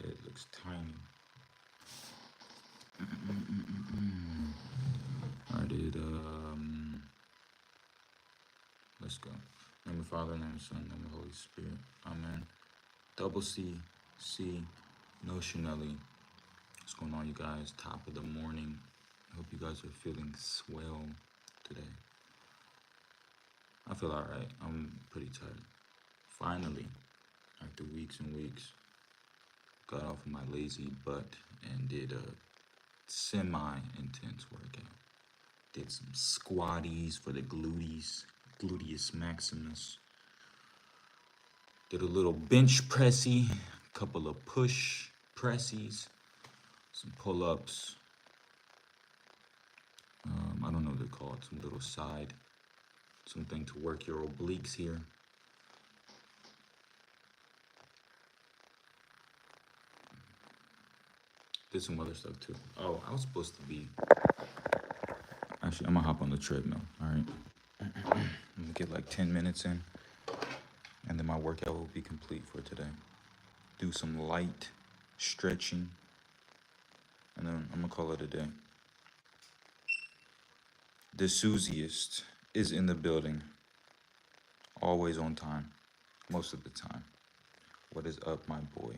It looks tiny. I did, let's go. Name of the Father, name of the Son, name of the Holy Spirit. Amen. Double C, C, no Chanelli. What's going on, you guys? Top of the morning. I hope you guys are feeling swell today. I feel all right. I'm pretty tired. Finally, after weeks and weeks, got off of my lazy butt and did a semi-intense workout. Did some squatties for the gluteus maximus. Did a little bench pressy, a couple of push pressies, some pull-ups. I don't know what they're called, some little side, something to work your obliques here. Did some other stuff too. Oh, I was supposed to be, actually, I'm gonna hop on the treadmill, all right? I'm gonna get like 10 minutes in, and then my workout will be complete for today. Do some light stretching, and then I'm gonna call it a day. The Susiest is in the building, always on time, most of the time. What is up, my boy?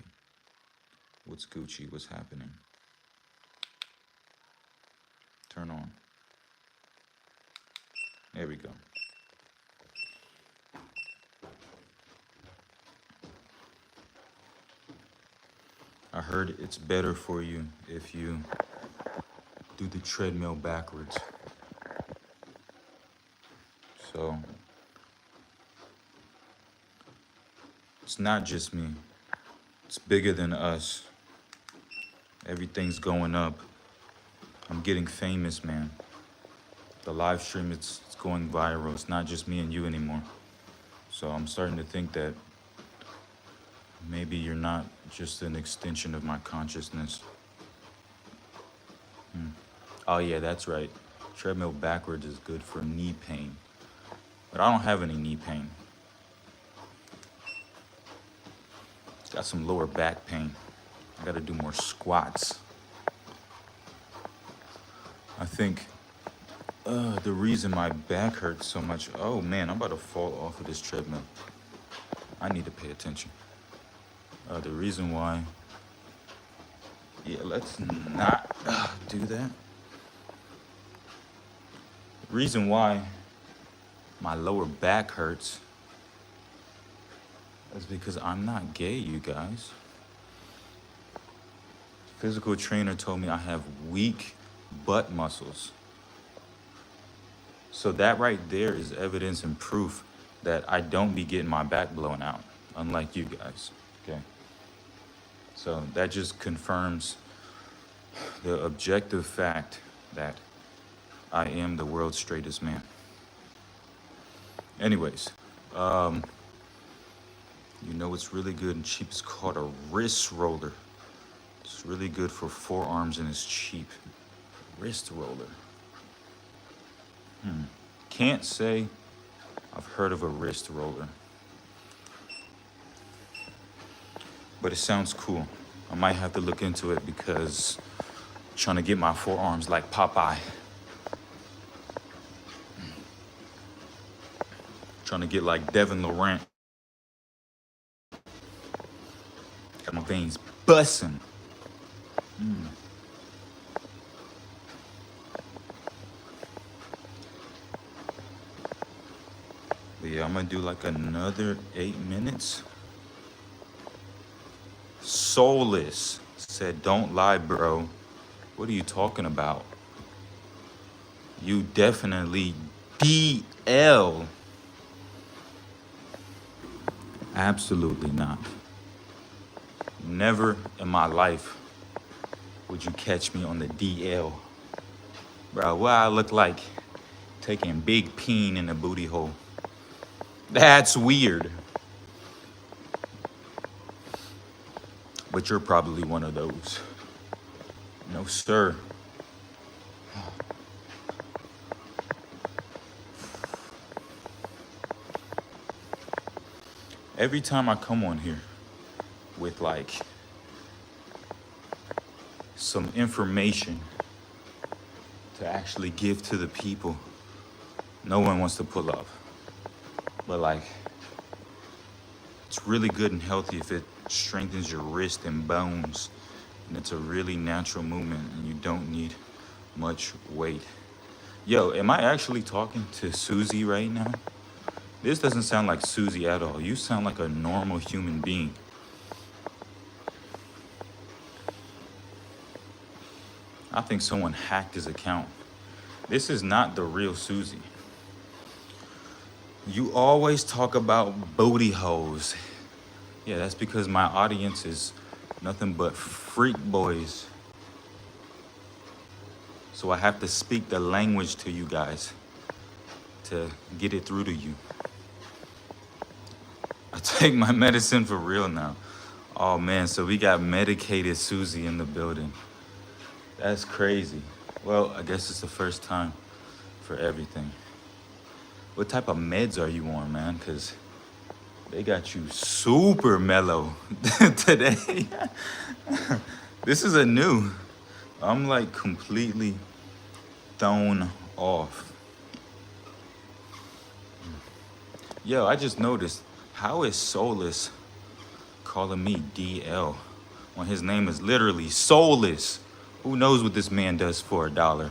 What's Gucci? What's happening? Turn on. There we go. I heard it's better for you if you do the treadmill backwards. So it's not just me. It's bigger than us. Everything's going up. I'm getting famous, man. The live stream, it's going viral. It's not just me and you anymore. So I'm starting to think that maybe you're not just an extension of my consciousness. Oh yeah, that's right. Treadmill backwards is good for knee pain. But I don't have any knee pain. Got some lower back pain. I gotta do more squats. I think the reason my back hurts so much, oh man, I'm about to fall off of this treadmill. I need to pay attention. The reason why, yeah, let's not do that. The reason why my lower back hurts is because I'm not gay, you guys. Physical trainer told me I have weak butt muscles. So that right there is evidence and proof that I don't be getting my back blown out, unlike you guys, okay? So that just confirms the objective fact that I am the world's straightest man. Anyways, you know what's really good and cheap? It's called a wrist roller. It's really good for forearms and it's cheap. Wrist roller. Can't say I've heard of a wrist roller. But it sounds cool. I might have to look into it because I'm trying to get my forearms like Popeye. Trying to get like Devin Laurent. Got my veins busting. But yeah, I'm gonna do like another 8 minutes. Soulless said, don't lie, bro. What are you talking about? You definitely DL. Absolutely not. Never in my life would you catch me on the DL. Bro, what I look like taking big peen in the booty hole. That's weird. But you're probably one of those. No, sir. Every time I come on here with like some information to actually give to the people, no one wants to pull up. But like, it's really good and healthy if it strengthens your wrist and bones. And it's a really natural movement and you don't need much weight. Yo, am I actually talking to Susie right now? This doesn't sound like Susie at all. You sound like a normal human being. I think someone hacked his account. This is not the real Susie. You always talk about booty holes. Yeah, that's because my audience is nothing but freak boys. So I have to speak the language to you guys to get it through to you. I take my medicine for real now. Oh man, so we got medicated Susie in the building. That's crazy. Well, I guess it's the first time for everything. What type of meds are you on, man? Because they got you super mellow today. This is a new. I'm like completely thrown off. Yo, I just noticed, how is Soulless calling me DL when his name is literally Soulless? Who knows what this man does for $1?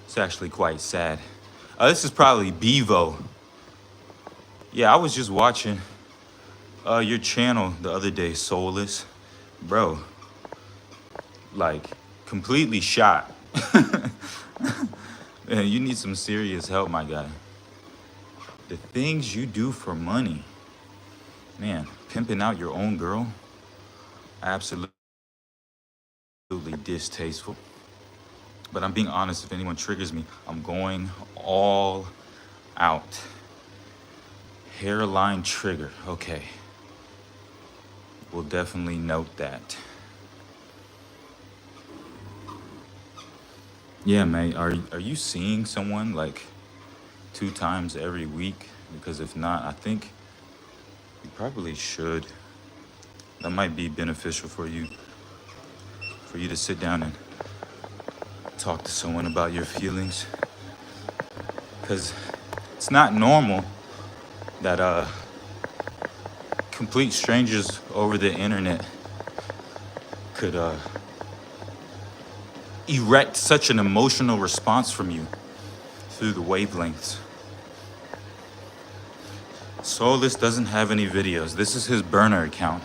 It's actually quite sad. This is probably Bevo. Yeah, I was just watching your channel the other day, Soulless. Bro, like, completely shot. Man, you need some serious help, my guy. The things you do for money. Man, pimping out your own girl? Absolutely distasteful. But I'm being honest, if anyone triggers me, I'm going all out. Hairline trigger, okay. We'll definitely note that. Yeah, mate, are you seeing someone like 2 times every week? Because if not, I think you probably should. That might be beneficial for you to sit down and talk to someone about your feelings. Because it's not normal that complete strangers over the internet could erect such an emotional response from you through the wavelengths. Soulless doesn't have any videos. This is his burner account.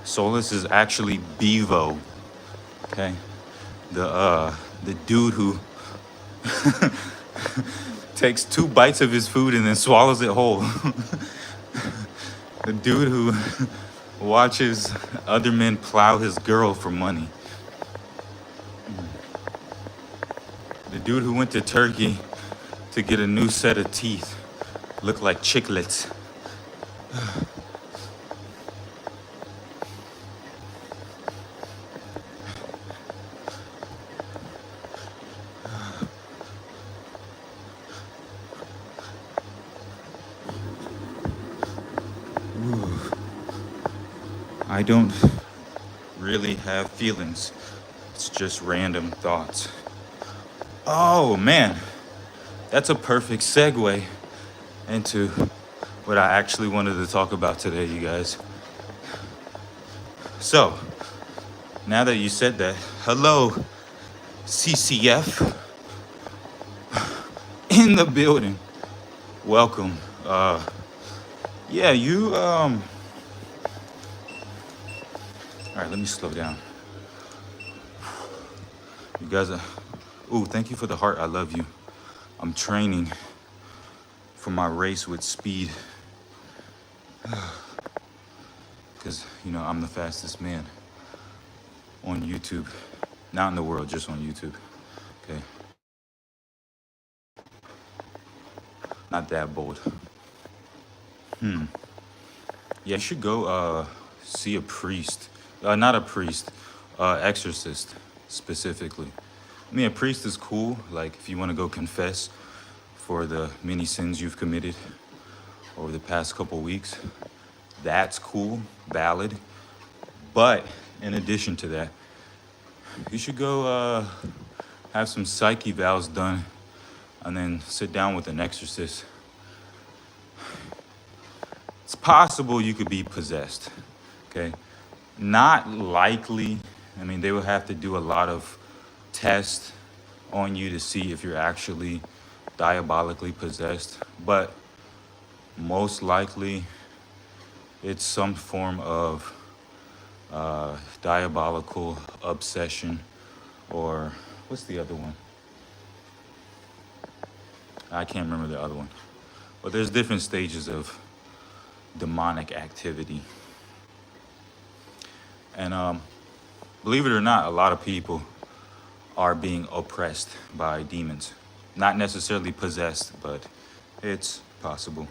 Soulless is actually Bevo. Okay? The dude who takes 2 bites of his food and then swallows it whole. The dude who watches other men plow his girl for money. The dude who went to Turkey to get a new set of teeth. Look like chiclets. I don't really have feelings. It's just random thoughts. Oh man, that's a perfect segue into what I actually wanted to talk about today, you guys. So, now that you said that, hello, CCF in the building. Welcome. Yeah, you, all right, let me slow down. You guys are, ooh, thank you for the heart. I love you. I'm training for my race with speed. Because, you know, I'm the fastest man on YouTube. Not in the world, just on YouTube. Okay. Not that bold. Yeah, you should go see a priest. Not a priest, exorcist specifically. I mean, a priest is cool, like if you want to go confess for the many sins you've committed over the past couple weeks. That's cool, valid. But in addition to that, you should go have some psyche vows done and then sit down with an exorcist. It's possible you could be possessed, okay? Not likely. I mean, they would have to do a lot of tests on you to see if you're actually diabolically possessed, but most likely it's some form of diabolical obsession, or what's the other one? I can't remember the other one. But there's different stages of demonic activity. And believe it or not, a lot of people are being oppressed by demons. Not necessarily possessed, but it's possible.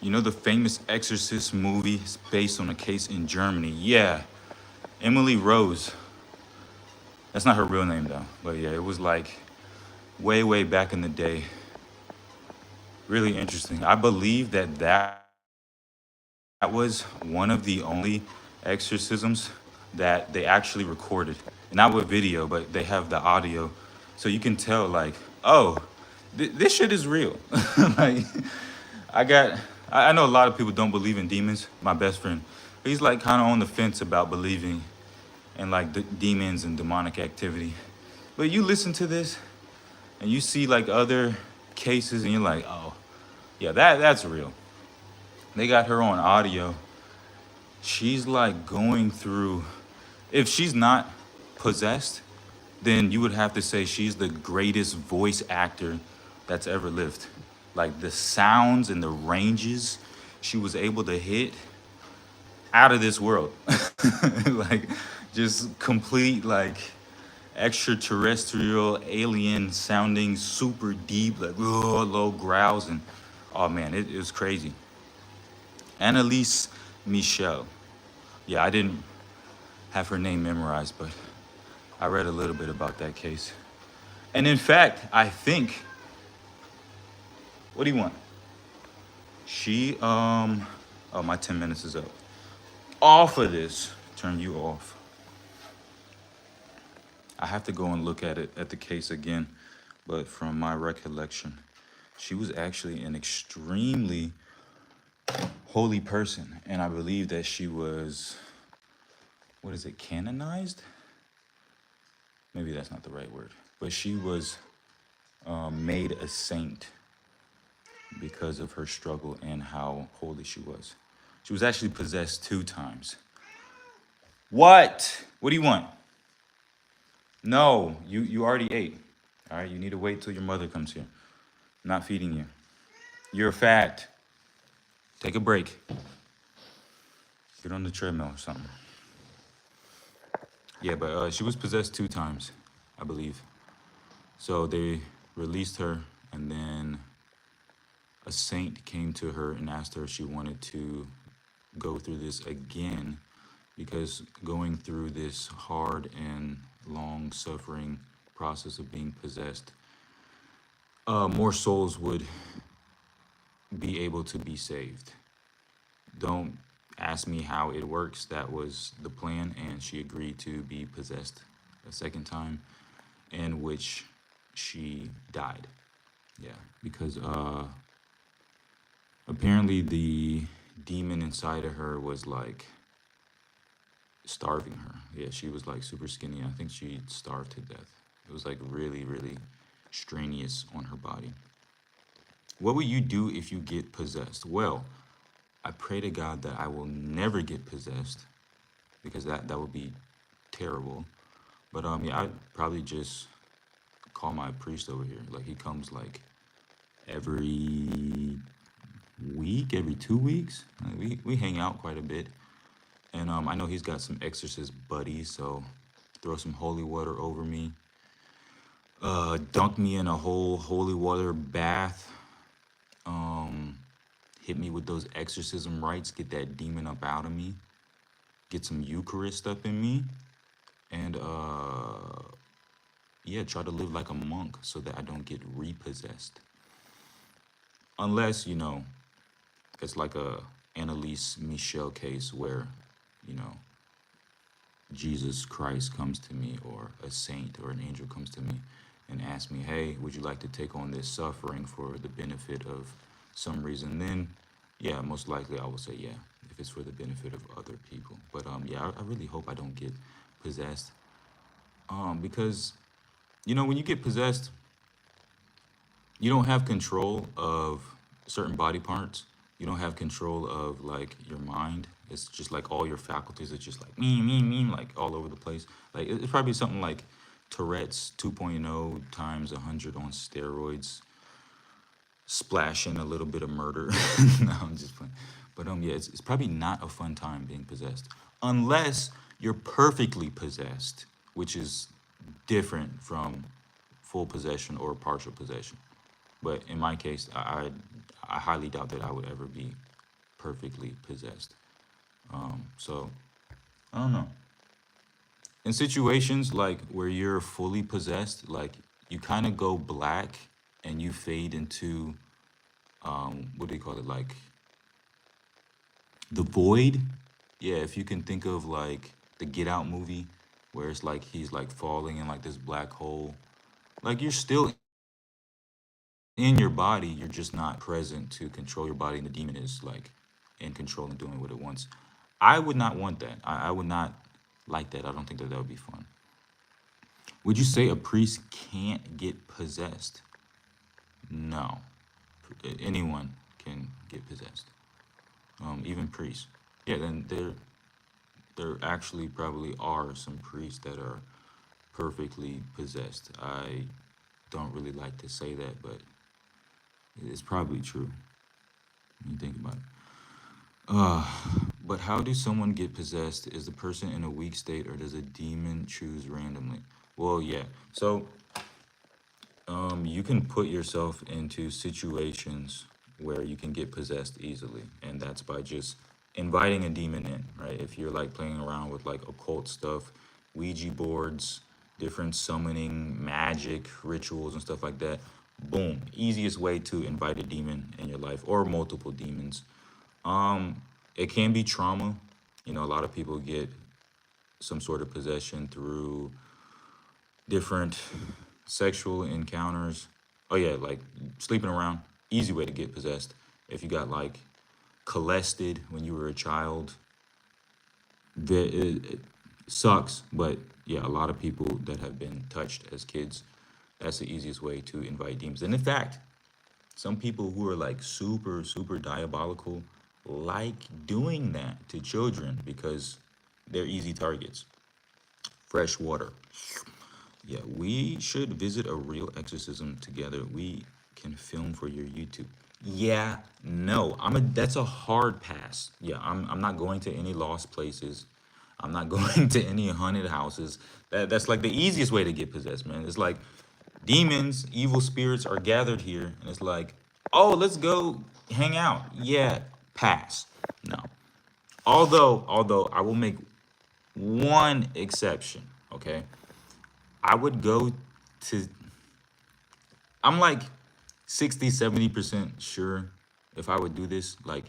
You know the famous Exorcist movie is based on a case in Germany? Yeah, Emily Rose. That's not her real name though, but yeah, it was like way, way back in the day. Really interesting. I believe that was one of the only exorcisms that they actually recorded. Not with video, but they have the audio. So you can tell, like, oh, this shit is real. Like, I got, I know a lot of people don't believe in demons. My best friend, he's like kind of on the fence about believing in like demons and demonic activity. But you listen to this and you see like other cases and you're like, oh, yeah, that's real. They got her on audio. She's like going through, if she's not possessed, then you would have to say she's the greatest voice actor that's ever lived. Like the sounds and the ranges she was able to hit, out of this world. Like just complete like extraterrestrial alien sounding, super deep, like low growls, and oh man, it was crazy. Annalise Michel. Yeah, I didn't have her name memorized, but I read a little bit about that case. And in fact, I think, what do you want? She, oh, my 10 minutes is up. Off of this, turn you off. I have to go and look at it, at the case again, but from my recollection, she was actually an extremely holy person. And I believe that she was, what is it, canonized? Maybe that's not the right word, but she was made a saint because of her struggle and how holy she was. She was actually possessed 2 times. What? What do you want? No, you already ate. All right, you need to wait till your mother comes here. I'm not feeding you. You're fat. Take a break. Get on the treadmill or something. Yeah, but she was possessed 2 times, I believe. So they released her, and then a saint came to her and asked her if she wanted to go through this again, because going through this hard and long suffering process of being possessed, more souls would be able to be saved. Don't ask me how it works. That was the plan, and she agreed to be possessed a second time, in which she died. Yeah, because apparently the demon inside of her was like starving her. Yeah, she was like super skinny. I think she starved to death. It was like really, really strenuous on her body. What would you do if you get possessed? Well, I pray to God that I will never get possessed, because that would be terrible. But yeah, I'd probably just call my priest over here. Like he comes like every week, every 2 weeks. We hang out quite a bit. And I know he's got some exorcist buddies, so throw some holy water over me. Dunk me in a whole holy water bath. Hit me with those exorcism rites, get that demon up out of me. Get some Eucharist up in me. And yeah, try to live like a monk so that I don't get repossessed. Unless, you know, it's like a Annalise Michelle case where, you know, Jesus Christ comes to me, or a saint or an angel comes to me and asks me, hey, would you like to take on this suffering for the benefit of some reason? Then, yeah, most likely I will say yeah, if it's for the benefit of other people. But yeah, I really hope I don't get possessed. Because, you know, when you get possessed, you don't have control of certain body parts. You don't have control of like your mind. It's just like all your faculties are just like me, like all over the place. Like it's probably something like Tourette's 2.0 times 100 on steroids, splashing a little bit of murder. No, I'm just playing. But yeah, it's probably not a fun time being possessed unless you're perfectly possessed, which is different from full possession or partial possession. But in my case, I highly doubt that I would ever be perfectly possessed. So I don't know. In situations like where you're fully possessed, like you kind of go black and you fade into what do you call it? Like the void. Yeah, if you can think of like the Get Out movie, where it's like he's like falling in like this black hole. Like you're still in your body, you're just not present to control your body, and the demon is like in control and doing what it wants. I would not want that. I would not like that. I don't think that that would be fun. Would you say a priest can't get possessed? No. Anyone can get possessed. Even priests. Yeah, then there actually probably are some priests that are perfectly possessed. I don't really like to say that, but it's probably true when you think about it. But how do someone get possessed? Is the person in a weak state, or does a demon choose randomly? Well, yeah. So, you can put yourself into situations where you can get possessed easily, and that's by just inviting a demon in, right? If you're like playing around with like occult stuff, Ouija boards, different summoning, magic rituals, and stuff like that, boom, easiest way to invite a demon in your life, or multiple demons. It can be trauma. You know, a lot of people get some sort of possession through different sexual encounters. Oh yeah, like sleeping around. Easy way to get possessed. If you got like molested when you were a child, it sucks. But yeah, a lot of people that have been touched as kids, that's the easiest way to invite demons. And in fact, some people who are like super, super diabolical like doing that to children because they're easy targets. Fresh water. Yeah, we should visit a real exorcism together. We can film for your YouTube. Yeah, no, that's a hard pass. Yeah, I'm not going to any lost places. I'm not going to any haunted houses. That's like the easiest way to get possessed, man. It's like demons, evil spirits are gathered here, and it's like, oh, let's go hang out. Yeah, pass. No. Although I will make one exception, okay? I would go to, I'm like 60, 70% sure if I would do this. Like,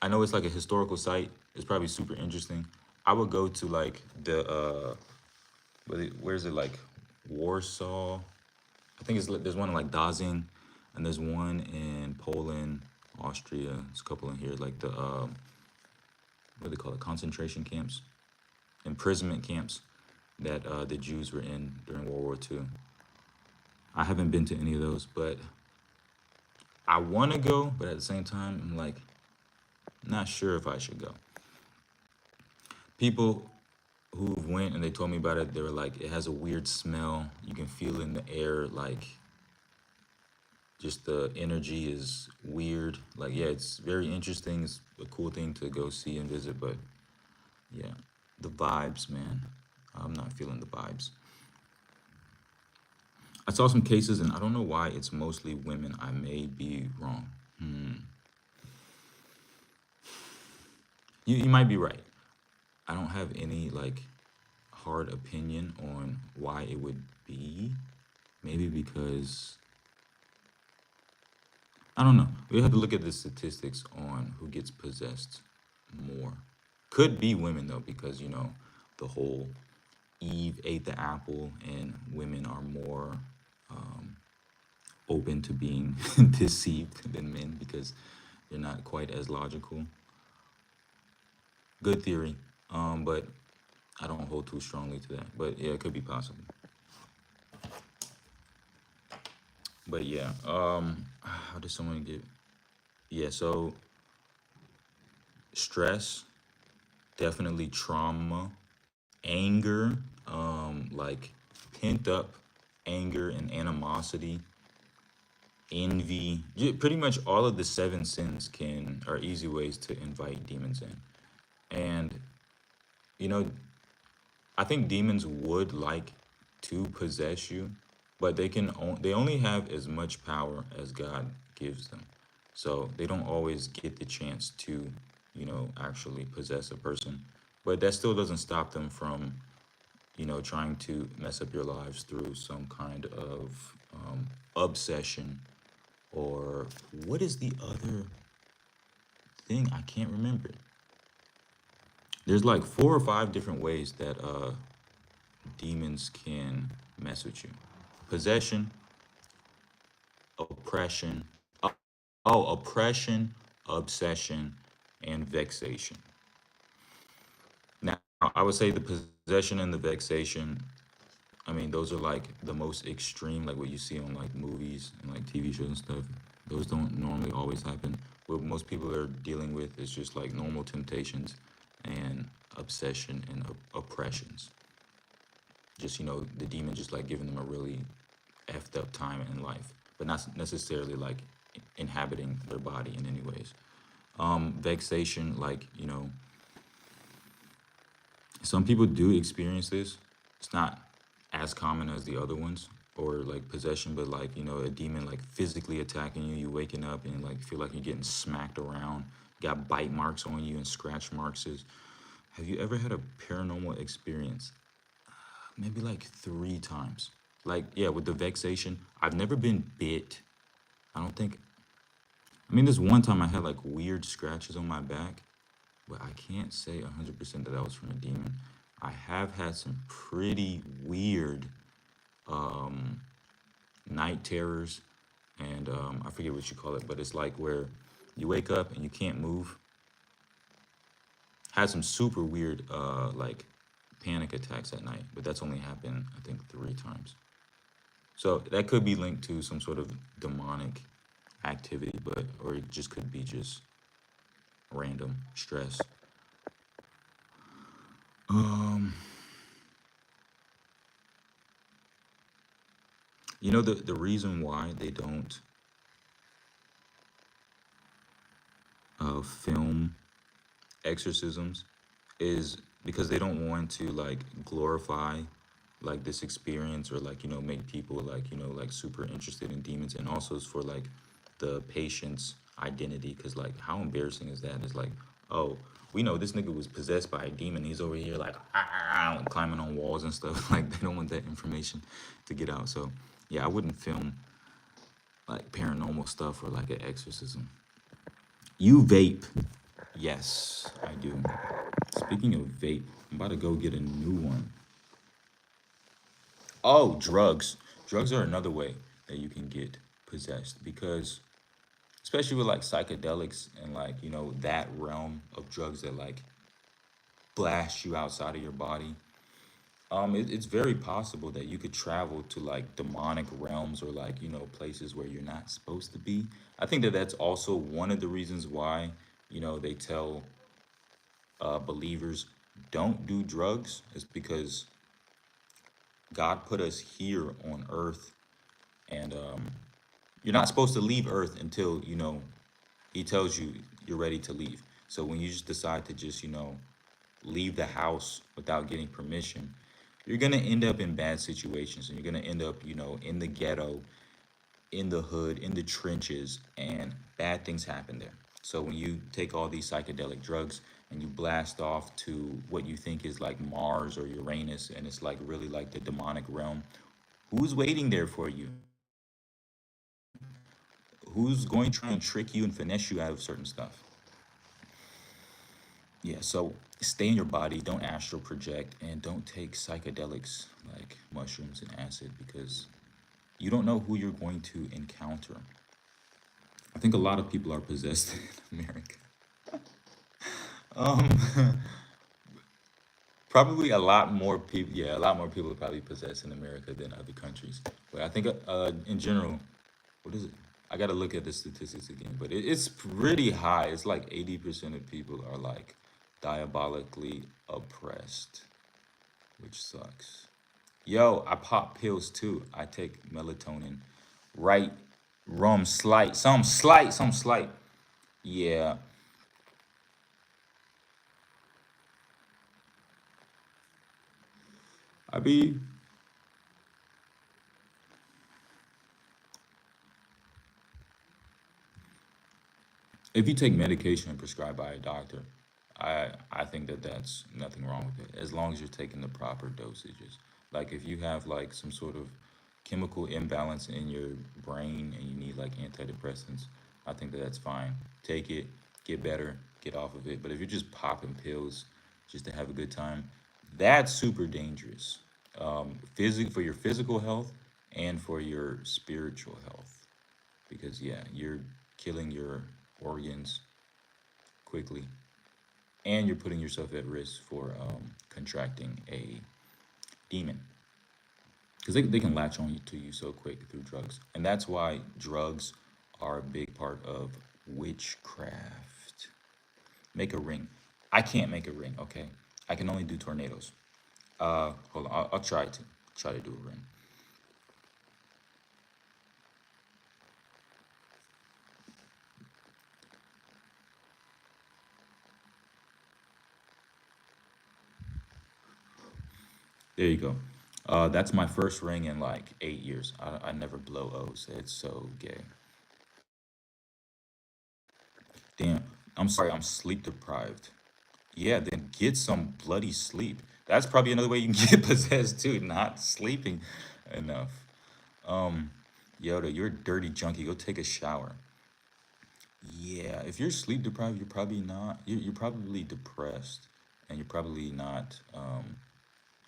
I know it's like a historical site. It's probably super interesting. I would go to like where's it, like Warsaw? I think there's one in like Dazing, and there's one in Poland, Austria. There's a couple in here, like the what do they call it? Concentration camps, imprisonment camps that the Jews were in during World War II. I haven't been to any of those, but I want to go. But at the same time, I'm like not sure if I should go. People who went and they told me about it, they were like, it has a weird smell. You can feel in the air, like just the energy is weird. Like, yeah, it's very interesting. It's a cool thing to go see and visit, but yeah, the vibes, man. I'm not feeling the vibes. I saw some cases, and I don't know why it's mostly women. I may be wrong. You might be right. I don't have any like hard opinion on why it would be. Maybe because I don't know. We have to look at the statistics on who gets possessed more. Could be women though, because the whole Eve ate the apple, and women are more open to being deceived than men because they're not quite as logical. Good theory, but I don't hold too strongly to that. But yeah, it could be possible. But yeah, how does someone get? Yeah, so stress, definitely trauma, anger, like pent up anger and animosity, envy. Pretty much all of the seven sins can are easy ways to invite demons in. And you know, I think demons would like to possess you, but they only have as much power as God gives them. So they don't always get the chance to, actually possess a person. But that still doesn't stop them from, trying to mess up your lives through some kind of obsession, or what is the other thing? I can't remember. There's like four or five different ways that demons can mess with you: possession, oppression, oppression, obsession, and vexation. Now, I would say the possession and the vexation, I mean, those are like the most extreme, like what you see on like movies and like TV shows and stuff. Those don't normally always happen. What most people are dealing with is just like normal temptations and obsession and oppressions. Just, the demon just like giving them a really effed up time in life, but not necessarily like inhabiting their body in any ways. Vexation, like, some people do experience this. It's not as common as the other ones, or like possession, but like, a demon like physically attacking you. You waking up and like feel like you're getting smacked around, got bite marks on you and scratch marks. Have you ever had a paranormal experience? Maybe like three times. Like, yeah, with the vexation, I've never been bit. I don't think. I mean, this one time I had like weird scratches on my back, but I can't say 100% that was from a demon. I have had some pretty weird night terrors, and I forget what you call it, but it's like where you wake up and you can't move. Had some super weird like panic attacks at night, but that's only happened I think three times. So that could be linked to some sort of demonic activity, but or it just could be just random stress. Um, the reason why they don't film exorcisms is because they don't want to like glorify like this experience, or like make people like like super interested in demons, and also it's for like the patient's identity, because like how embarrassing is that? It's like, oh, we know this nigga was possessed by a demon, he's over here like climbing on walls and stuff. Like they don't want that information to get out. So yeah, I wouldn't film like paranormal stuff or like an exorcism. You vape? Yes, I do. Speaking of vape, I'm about to go get a new one. Oh, drugs. Drugs are another way that you can get possessed, because especially with like psychedelics and like, that realm of drugs that like blast you outside of your body. It's very possible that you could travel to like demonic realms, or like, places where you're not supposed to be. I think that that's also one of the reasons why, they tell believers don't do drugs, is because God put us here on earth, and you're not supposed to leave earth until, he tells you you're ready to leave. So when you just decide to just, leave the house without getting permission, you're going to end up in bad situations, and you're going to end up, in the ghetto, in the hood, in the trenches, and bad things happen there. So when you take all these psychedelic drugs and you blast off to what you think is like Mars or Uranus, and it's like really like the demonic realm, who's waiting there for you? Who's who's going to try and trick you and finesse you out of certain stuff. Yeah, so stay in your body, don't astral project, and don't take psychedelics like mushrooms and acid because you don't know who you're going to encounter. I think a lot of people are possessed in America. Um, Probably a lot more people. Yeah, a lot more people are probably possessed in America than other countries. But I think, in general, what is it? I got to look at the statistics again, but it's pretty high. It's like 80% of people are like diabolically oppressed, which sucks. Yo, I pop pills too. I take melatonin, right? Rum slight, some slight, some slight. Yeah, I be if you take medication prescribed by a doctor, I think that that's nothing wrong with it as long as you're taking the proper dosages. Like if you have like some sort of chemical imbalance in your brain and you need like antidepressants, I think that that's fine. Take it, get better, get off of it. But if you're just popping pills just to have a good time, that's super dangerous. For your physical health and for your spiritual health because yeah, you're killing your organs quickly, and you're putting yourself at risk for contracting a demon because they can latch on to you so quick through drugs, and that's why drugs are a big part of witchcraft. Make a ring. I can't make a ring. Okay, I can only do tornadoes. Hold on, I'll try to do a ring. There you go. That's my first ring in like 8 years. I never blow O's. It's so gay. Damn. I'm sorry. I'm sleep deprived. Yeah, then get some bloody sleep. That's probably another way you can get possessed too. Not sleeping enough. Um, Yoda, you're a dirty junkie. Go take a shower. Yeah, if you're sleep deprived, you're probably not. You're probably depressed, and you're probably not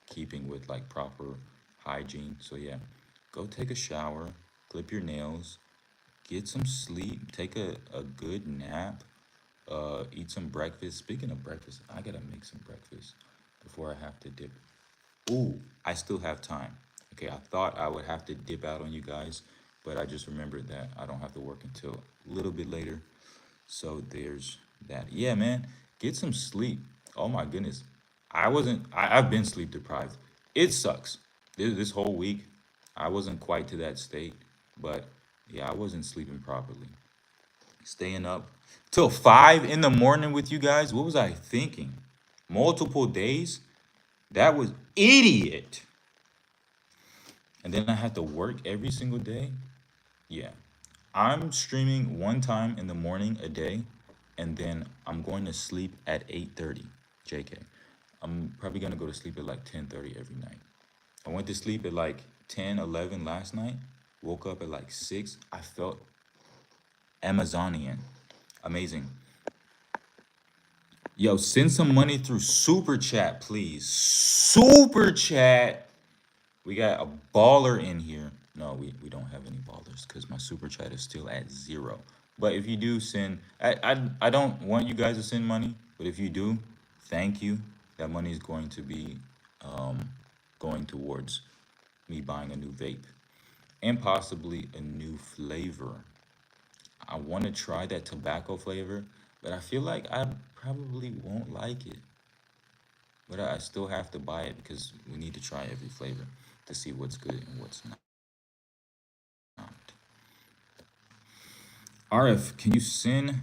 keeping with like proper hygiene. So yeah, go take a shower, clip your nails, get some sleep, take a good nap, eat some breakfast. Speaking of breakfast, I gotta make some breakfast before I have to dip. Ooh, I still have time. Okay, I thought I would have to dip out on you guys, but I just remembered that I don't have to work until a little bit later. So there's that. Yeah, man, get some sleep. Oh my goodness. I've been sleep deprived. It sucks. This whole week, I wasn't quite to that state, but yeah, I wasn't sleeping properly. Staying up till 5 in the morning with you guys. What was I thinking? Multiple days? That was idiot. And then I had to work every single day. Yeah. I'm streaming one time in the morning a day, and then I'm going to sleep at 8:30. JK. I'm probably gonna go to sleep at like 10:30 every night. I went to sleep at like 10, 11 last night. Woke up at like 6. I felt Amazonian. Amazing. Yo, send some money through Super Chat, please. Super Chat. We got a baller in here. No, we don't have any ballers because my super chat is still at 0. But if you do send, I don't want you guys to send money, but if you do, thank you. That money is going to be um, going towards me buying a new vape and possibly a new flavor. I want to try that tobacco flavor, but I feel like I probably won't like it. But I still have to buy it because we need to try every flavor to see what's good and what's not. RF, can you send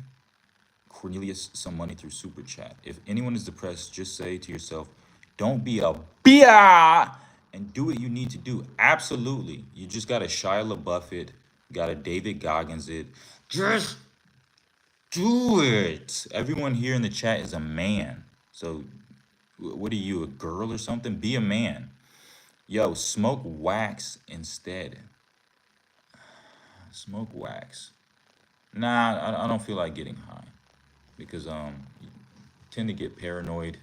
Cornelius some money through Super Chat? If anyone is depressed, just say to yourself, don't be a bia and do what you need to do. Absolutely. You just got to Shia LaBeouf it, got to David Goggins it. Just do it. Everyone here in the chat is a man. So, what are you, a girl or something? Be a man. Yo, smoke wax instead. Smoke wax. Nah, I don't feel like getting high because you tend to get paranoid.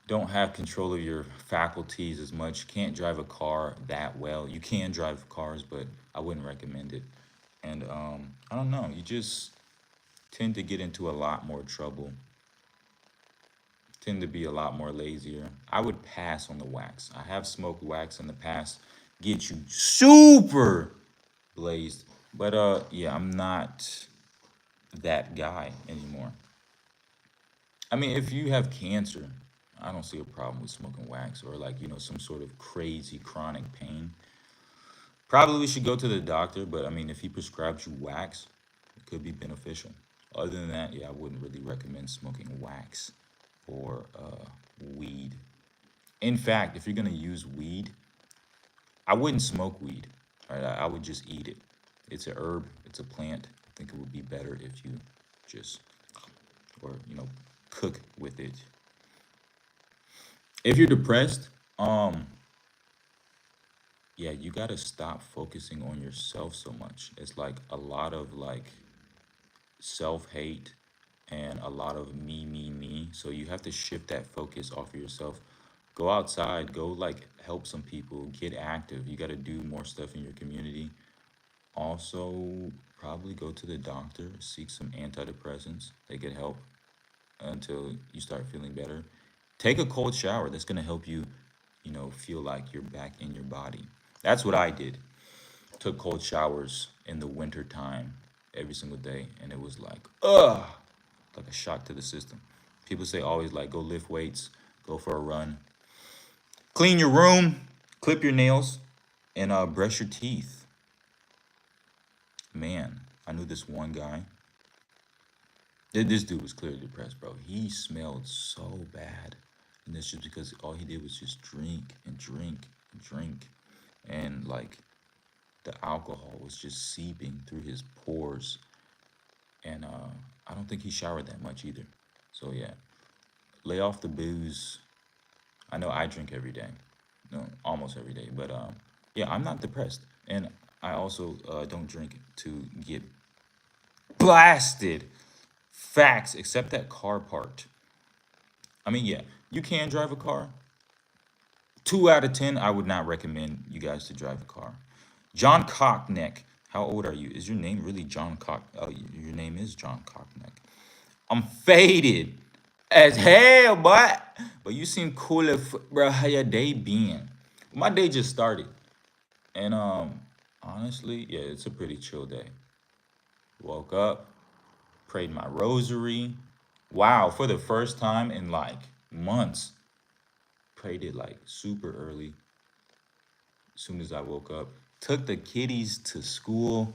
Don't have control of your faculties as much. Can't drive a car that well. You can drive cars, but I wouldn't recommend it. And I don't know. You just tend to get into a lot more trouble. Tend to be a lot more lazier. I would pass on the wax. I have smoked wax in the past. Get you super blazed. But yeah, I'm not that guy anymore. I mean, if you have cancer, I don't see a problem with smoking wax or like, some sort of crazy chronic pain. Probably we should go to the doctor, but I mean, if he prescribes you wax, it could be beneficial. Other than that, yeah, I wouldn't really recommend smoking wax or weed. In fact, if you're gonna use weed, I wouldn't smoke weed. Right? I would just eat it. It's a herb. It's a plant. I think it would be better if you just or cook with it. If you're depressed, yeah, you gotta stop focusing on yourself so much. It's like a lot of like self hate and a lot of me. So you have to shift that focus off of yourself. Go outside, go like help some people, get active. You gotta do more stuff in your community. Also, probably go to the doctor, seek some antidepressants. They could help until you start feeling better. Take a cold shower. That's gonna help you, feel like you're back in your body. That's what I did. Took cold showers in the winter time every single day, and it was like a shock to the system. People say always like go lift weights, go for a run, clean your room, clip your nails, and brush your teeth. Man, I knew this one guy. This dude was clearly depressed, bro. He smelled so bad, and this just because all he did was just drink and drink and drink, and like the alcohol was just seeping through his pores, and I don't think he showered that much either. So yeah, lay off the booze. I know I drink every day, no, almost every day, but yeah, I'm not depressed, and I also don't drink to get blasted. Facts, except that car part. I mean, yeah, you can drive a car. 2 out of 10, I would not recommend you guys to drive a car. John Cockneck, how old are you? Is your name really John Cock? Oh, your name is John Cockneck. I'm faded as hell, but you seem cool as bro. How your day been? My day just started, and honestly, yeah, it's a pretty chill day. Woke up, prayed my rosary. Wow, for the first time in like months, prayed it like super early. As soon as I woke up, took the kiddies to school.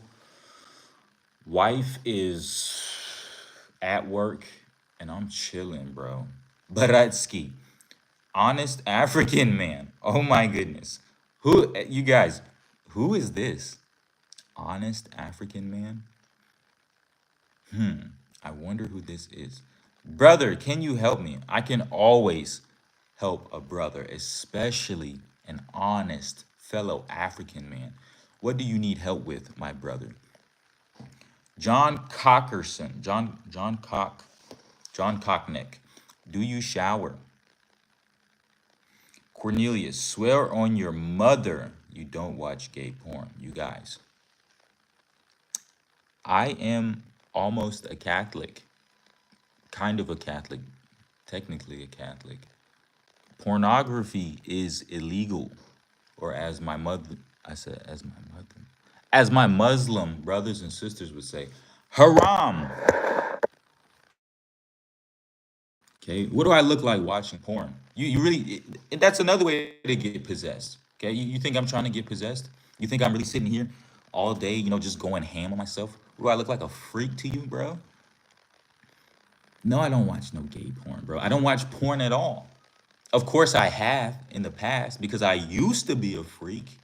Wife is at work, and I'm chilling, bro. Baratsky, honest African man. Oh my goodness. Who, you guys, who is this? Honest African man? I wonder who this is. Brother, can you help me? I can always help a brother, especially an honest fellow African man. What do you need help with, my brother? John Cockerson, John Cockneck. Do you shower? Cornelius, swear on your mother you don't watch gay porn. You guys, I am almost a Catholic, kind of a Catholic, technically a Catholic. Pornography is illegal, or as my mother, I said, as my Muslim brothers and sisters would say, haram. Okay, what do I look like watching porn? You really, that's another way to get possessed. Okay, you think I'm trying to get possessed? You think I'm really sitting here all day, just going ham on myself? Do I look like a freak to you, bro? No, I don't watch no gay porn, bro. I don't watch porn at all. Of course, I have in the past because I used to be a freak.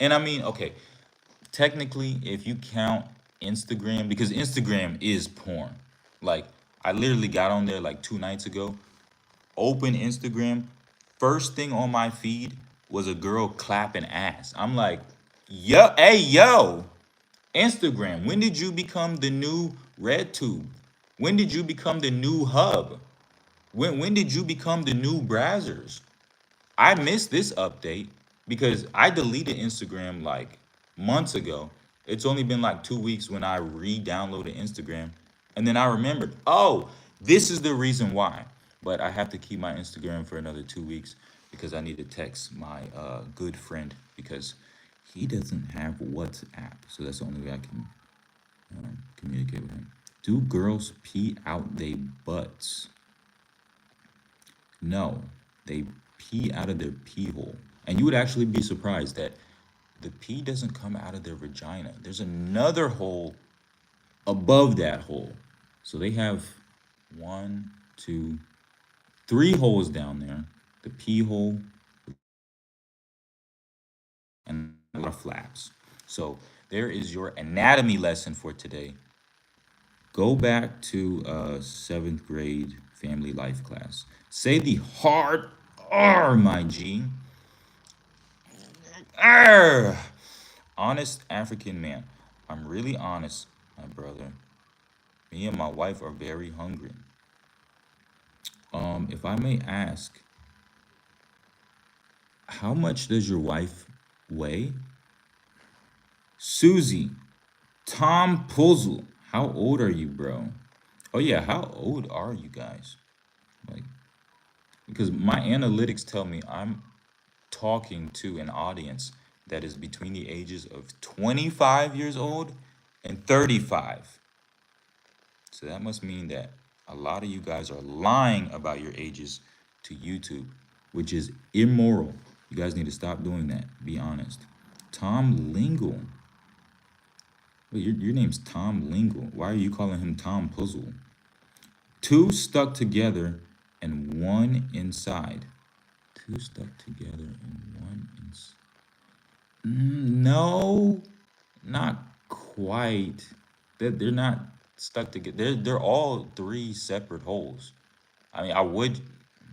And I mean, okay, technically, if you count Instagram, because Instagram is porn. Like, I literally got on there like 2 nights ago, open Instagram. First thing on my feed was a girl clapping ass. I'm like, yo, hey, yo, Instagram, when did you become the new RedTube? When did you become the new Hub? When did you become the new Brazzers? I missed this update because I deleted Instagram like months ago. It's only been like 2 weeks when I re-downloaded Instagram, and then I remembered, oh, this is the reason why. But I have to keep my Instagram for another 2 weeks because I need to text my good friend because he doesn't have WhatsApp, so that's the only way I can communicate with him. Do girls pee out their butts? No, they pee out of their pee hole. And you would actually be surprised that the pee doesn't come out of their vagina. There's another hole above that hole. So they have one, two, three holes down there. The pee hole and a lot of flaps. So there is your anatomy lesson for today. Go back to seventh grade family life class. Say the hard R, my G. Arr! Honest African man. I'm really honest, my brother. Me and my wife are very hungry. If I may ask, how much does your wife weigh? Susie, Tom Puzzle. How old are you, bro? Oh yeah, how old are you guys? Like, because my analytics tell me I'm talking to an audience that is between the ages of 25 years old and 35. So that must mean that a lot of you guys are lying about your ages to YouTube, which is immoral. You guys need to stop doing that. Be honest. Tom Lingle. Wait, your name's Tom Lingle. Why are you calling him Tom Puzzle? Two stuck together and one inside. Two stuck together and one inside. No, not quite. They're not stuck together. They're all three separate holes. I mean, I would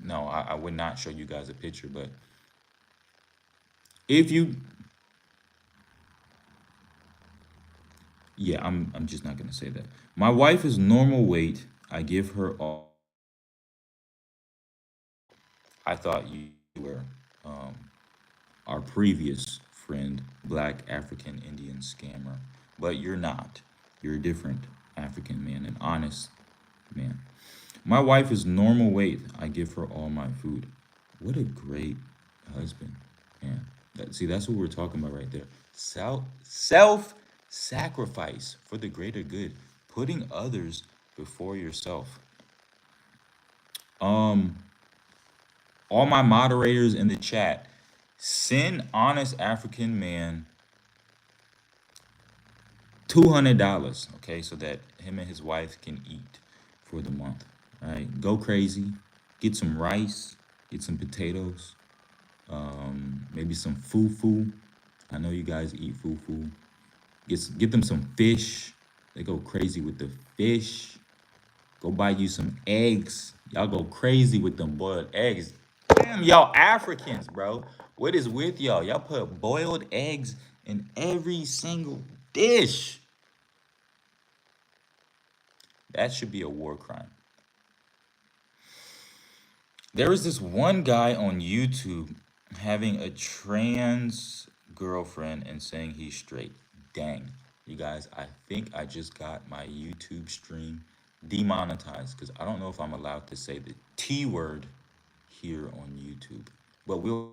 no, I would not show you guys a picture, but if you yeah, I'm just not gonna say that. My wife is normal weight. I give her all. I thought you were um, our previous friend, Black African Indian scammer, but you're not. You're a different African man, an honest man. My wife is normal weight. I give her all my food. What a great husband, man. See, that's what we're talking about right there. Self sacrifice for the greater good, putting others before yourself. Um, all my moderators in the chat, send honest African man $200, okay, so that him and his wife can eat for the month. All right, go crazy, get some rice, get some potatoes, maybe some fufu. I know you guys eat fufu. Get them some fish. They go crazy with the fish. Go buy you some eggs. Y'all go crazy with them boiled eggs. Damn, y'all Africans, bro. What is with y'all? Y'all put boiled eggs in every single dish. That should be a war crime. There was this one guy on YouTube having a trans girlfriend and saying he's straight. Dang. You guys, I think I just got my YouTube stream demonetized because I don't know if I'm allowed to say the T word here on YouTube. But we'll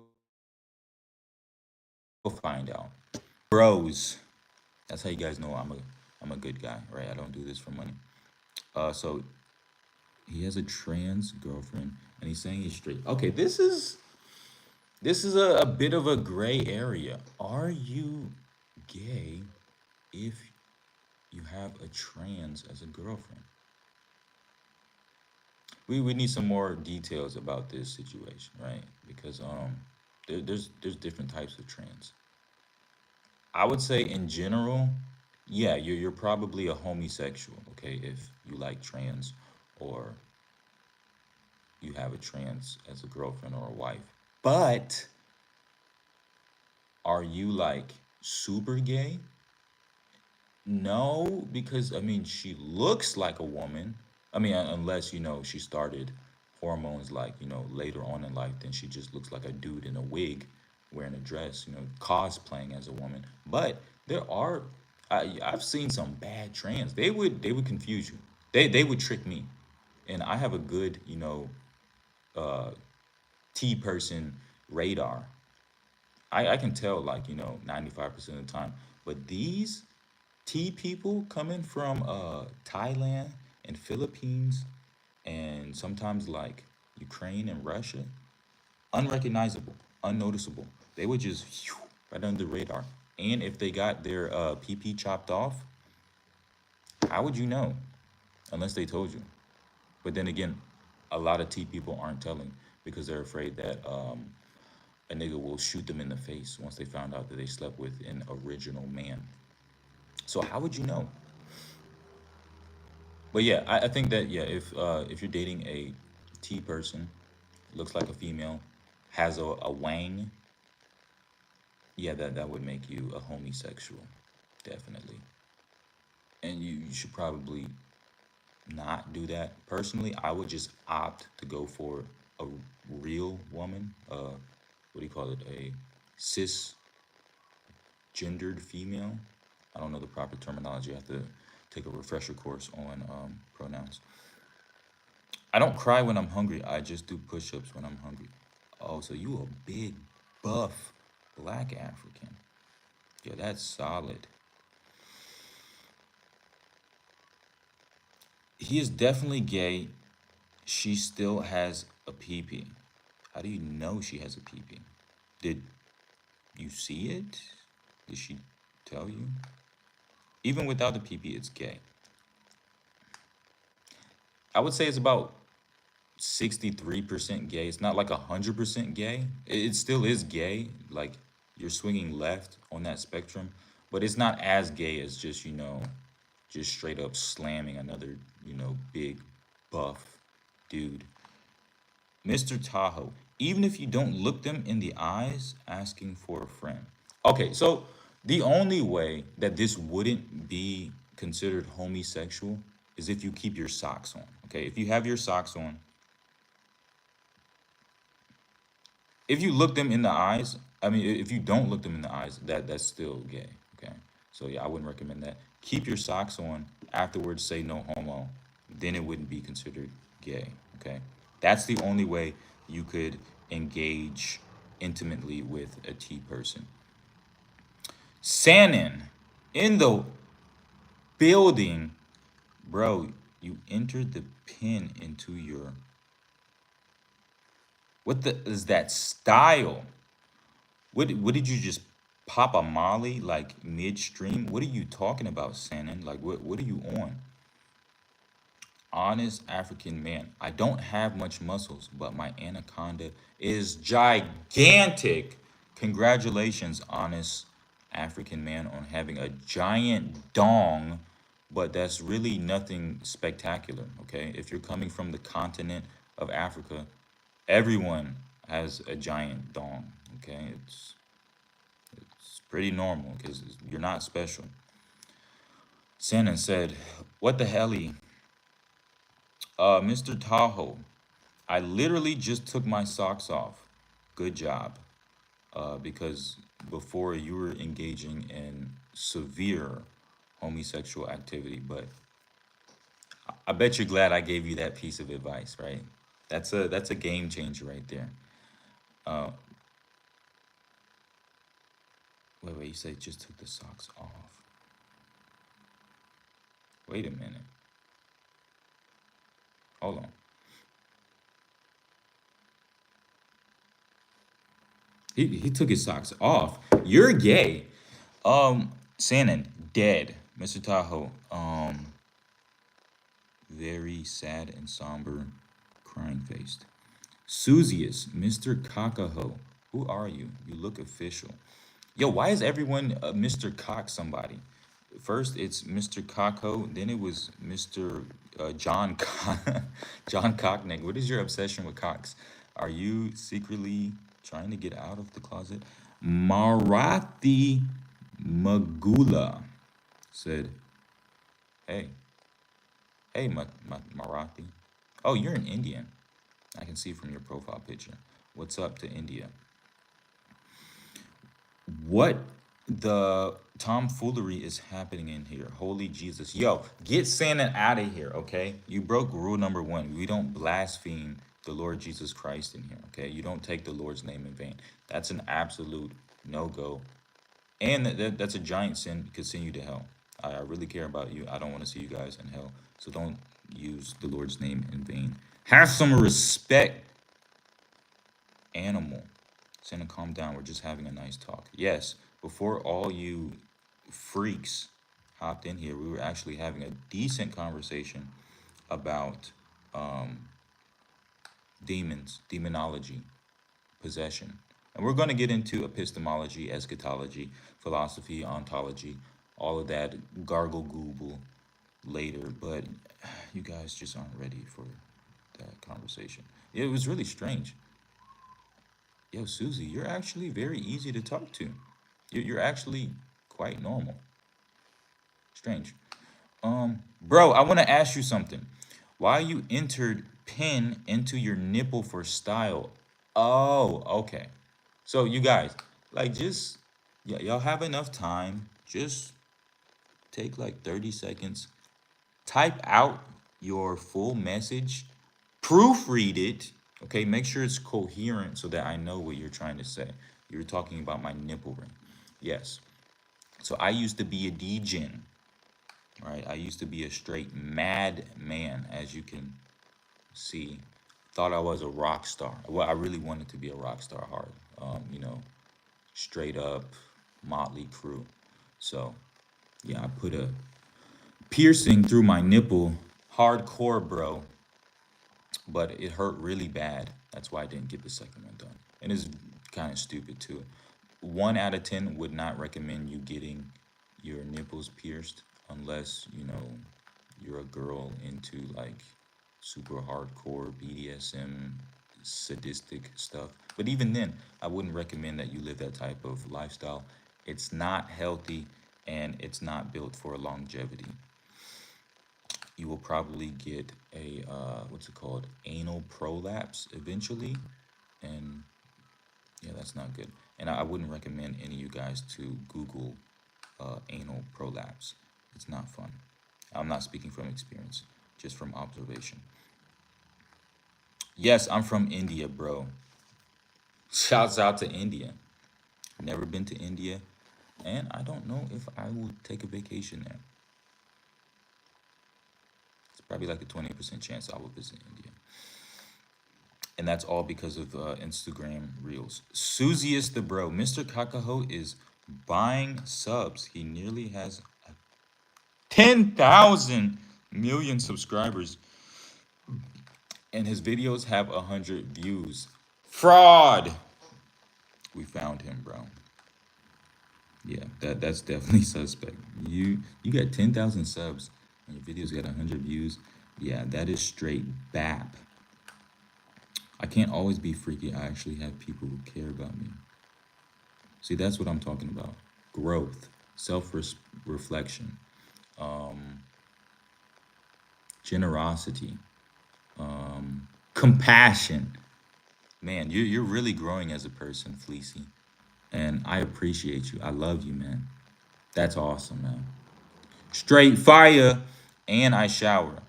find out. Bros. That's how you guys know I'm a good guy, right? I don't do this for money. So he has a trans girlfriend and he's saying he's straight. Okay, this is a bit of a gray area. Are you gay if you have a trans as a girlfriend? We need some more details about this situation, right? Because there's different types of trans. I would say in general, yeah, you're probably a homosexual, okay, if you like trans or you have a trans as a girlfriend or a wife. But are you like super gay? No, because I mean, she looks like a woman. I mean, unless she started hormones like later on in life, then she just looks like a dude in a wig, wearing a dress, cosplaying as a woman. But there are, I've seen some bad trans. They would confuse you. They would trick me, and I have a good T person radar. I can tell like 95% of the time. But these T people coming from Thailand and Philippines and sometimes like Ukraine and Russia, unrecognizable, unnoticeable. They would just phew, right under the radar. And if they got their PP chopped off, how would you know? Unless they told you. But then again, a lot of T people aren't telling because they're afraid that a nigga will shoot them in the face once they found out that they slept with an original man. So how would you know? But yeah, I think that yeah, if you're dating a T person, looks like a female, has a wang, yeah, that would make you a homosexual, definitely. And you should probably not do that. Personally, I would just opt to go for a real woman. What do you call it? A cisgendered female. I don't know the proper terminology. I have to take a refresher course on pronouns. I don't cry when I'm hungry. I just do push-ups when I'm hungry. Oh, so you a big, buff, black African. Yeah, that's solid. He is definitely gay. She still has a PP. How do you know she has a PP? Did you see it? Did she tell you? Even without the PP, it's gay. I would say it's about 63% gay. It's not like 100% gay. It still is gay. Like you're swinging left on that spectrum, but it's not as gay as just, just straight up slamming another, big buff dude. Mr. Tahoe, even if you don't look them in the eyes, asking for a friend. Okay, so the only way that this wouldn't be considered homosexual is if you keep your socks on. Okay, if you have your socks on, if you look them in the eyes, I mean, if you don't look them in the eyes, that's still gay. Okay, so yeah, I wouldn't recommend that. Keep your socks on. Afterwards, say no homo. Then it wouldn't be considered gay. Okay, that's the only way you could engage intimately with a T person. Sannon in the building, bro. You entered the pin into your. What the is that style? What did you just pop a molly like midstream? What are you talking about, Shannon? Like what are you on? Honest African man. I don't have much muscles, but my anaconda is gigantic. Congratulations, honest African man, on having a giant dong, but that's really nothing spectacular, okay? If you're coming from the continent of Africa, everyone has a giant dong, okay? It's pretty normal because you're not special. Shannon said, "What the helly, Mr. Tahoe? I literally just took my socks off. Good job, because before you were engaging in severe homosexual activity. But I bet you're glad I gave you that piece of advice, right? That's a game changer right there. Uh, wait, you said just took the socks off. Wait a minute. Hold on. He took his socks off. You're gay. Shannon, dead. Mr. Tahoe, very sad and somber, crying faced. Susius, Mr. Kakaho, who are you? You look official. Yo, why is everyone Mr. Cock somebody? First, it's Mr. Cocko, then it was Mr. John John Cocknick. What is your obsession with cocks? Are you secretly trying to get out of the closet? Marathi Magula. said, hey, hey, Marathi. Oh, you're an Indian. I can see from your profile picture. What's up to India? What the tomfoolery is happening in here? Holy Jesus. Yo, get Santa out of here, okay? You broke rule number one. We don't blaspheme the Lord Jesus Christ in here, okay? You don't take the Lord's name in vain. That's an absolute no-go. And that's a giant sin. You could send you to hell. I really care about you. I don't want to see you guys in hell. So don't use the Lord's name in vain. Have some respect, animal. Santa, calm down. We're just having a nice talk. Yes, before all you freaks hopped in here, we were actually having a decent conversation about demons, demonology, possession. And we're going to get into epistemology, eschatology, philosophy, ontology, all of that gargle google later. But you guys just aren't ready for that conversation. It was really strange. Yo, Susie, you're actually very easy to talk to. You're actually quite normal. Strange. Bro, I want to ask you something. Why you entered pin into your nipple for style? Oh, okay. So you guys, like, just yeah, y'all have enough time. Just take like 30 seconds. Type out your full message. Proofread it. Okay, make sure it's coherent so that I know what you're trying to say. You're talking about my nipple ring. Yes. So I used to be a degen, right? I used to be a straight mad man, as you can see. Thought I was a rock star. Well, I really wanted to be a rock star hard. You know, straight up Motley Crue. So yeah, I put a piercing through my nipple, hardcore, bro. But it hurt really bad. That's why I didn't get the second one done. And it's kind of stupid too. 1 out of 10 would not recommend you getting your nipples pierced unless you're a girl into like super hardcore BDSM sadistic stuff. But even then, I wouldn't recommend that you live that type of lifestyle. It's not healthy and it's not built for longevity. You will probably get a what's it called, anal prolapse eventually, and yeah, that's not good. And I wouldn't recommend any of you guys to Google anal prolapse. It's not fun. I'm not speaking from experience, just from observation. Yes, I'm from India, bro. Shouts out to India. Never been to India, and I don't know if I will take a vacation there. It's probably like a 20% chance I will visit India. And that's all because of Instagram Reels. Susie is the bro. Mr. Kakaho is buying subs. He nearly has 10,000 million subscribers, and his videos have 100 views. Fraud. We found him, bro. Yeah, that's definitely suspect. You got 10,000 subs and your videos got 100 views. Yeah, that is straight BAP. I can't always be freaky. I actually have people who care about me. See, that's what I'm talking about. Growth, self-reflection, generosity, compassion. Man, you're really growing as a person, Fleecy. And I appreciate you. I love you, man. That's awesome, man. Straight fire, and I shower.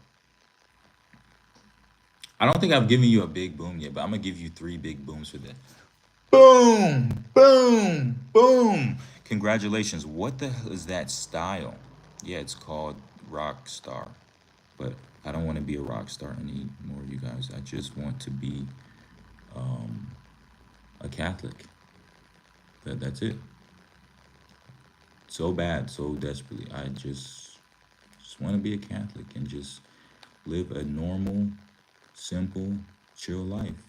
I don't think I've given you a big boom yet, but I'm gonna give you 3 big booms for that. Boom, boom, boom. Congratulations. What the hell is that style? Yeah, it's called rock star. But I don't want to be a rock star anymore, you guys. I just want to be a Catholic. That's it. So bad, so desperately. I just want to be a Catholic and just live a normal, simple, chill life.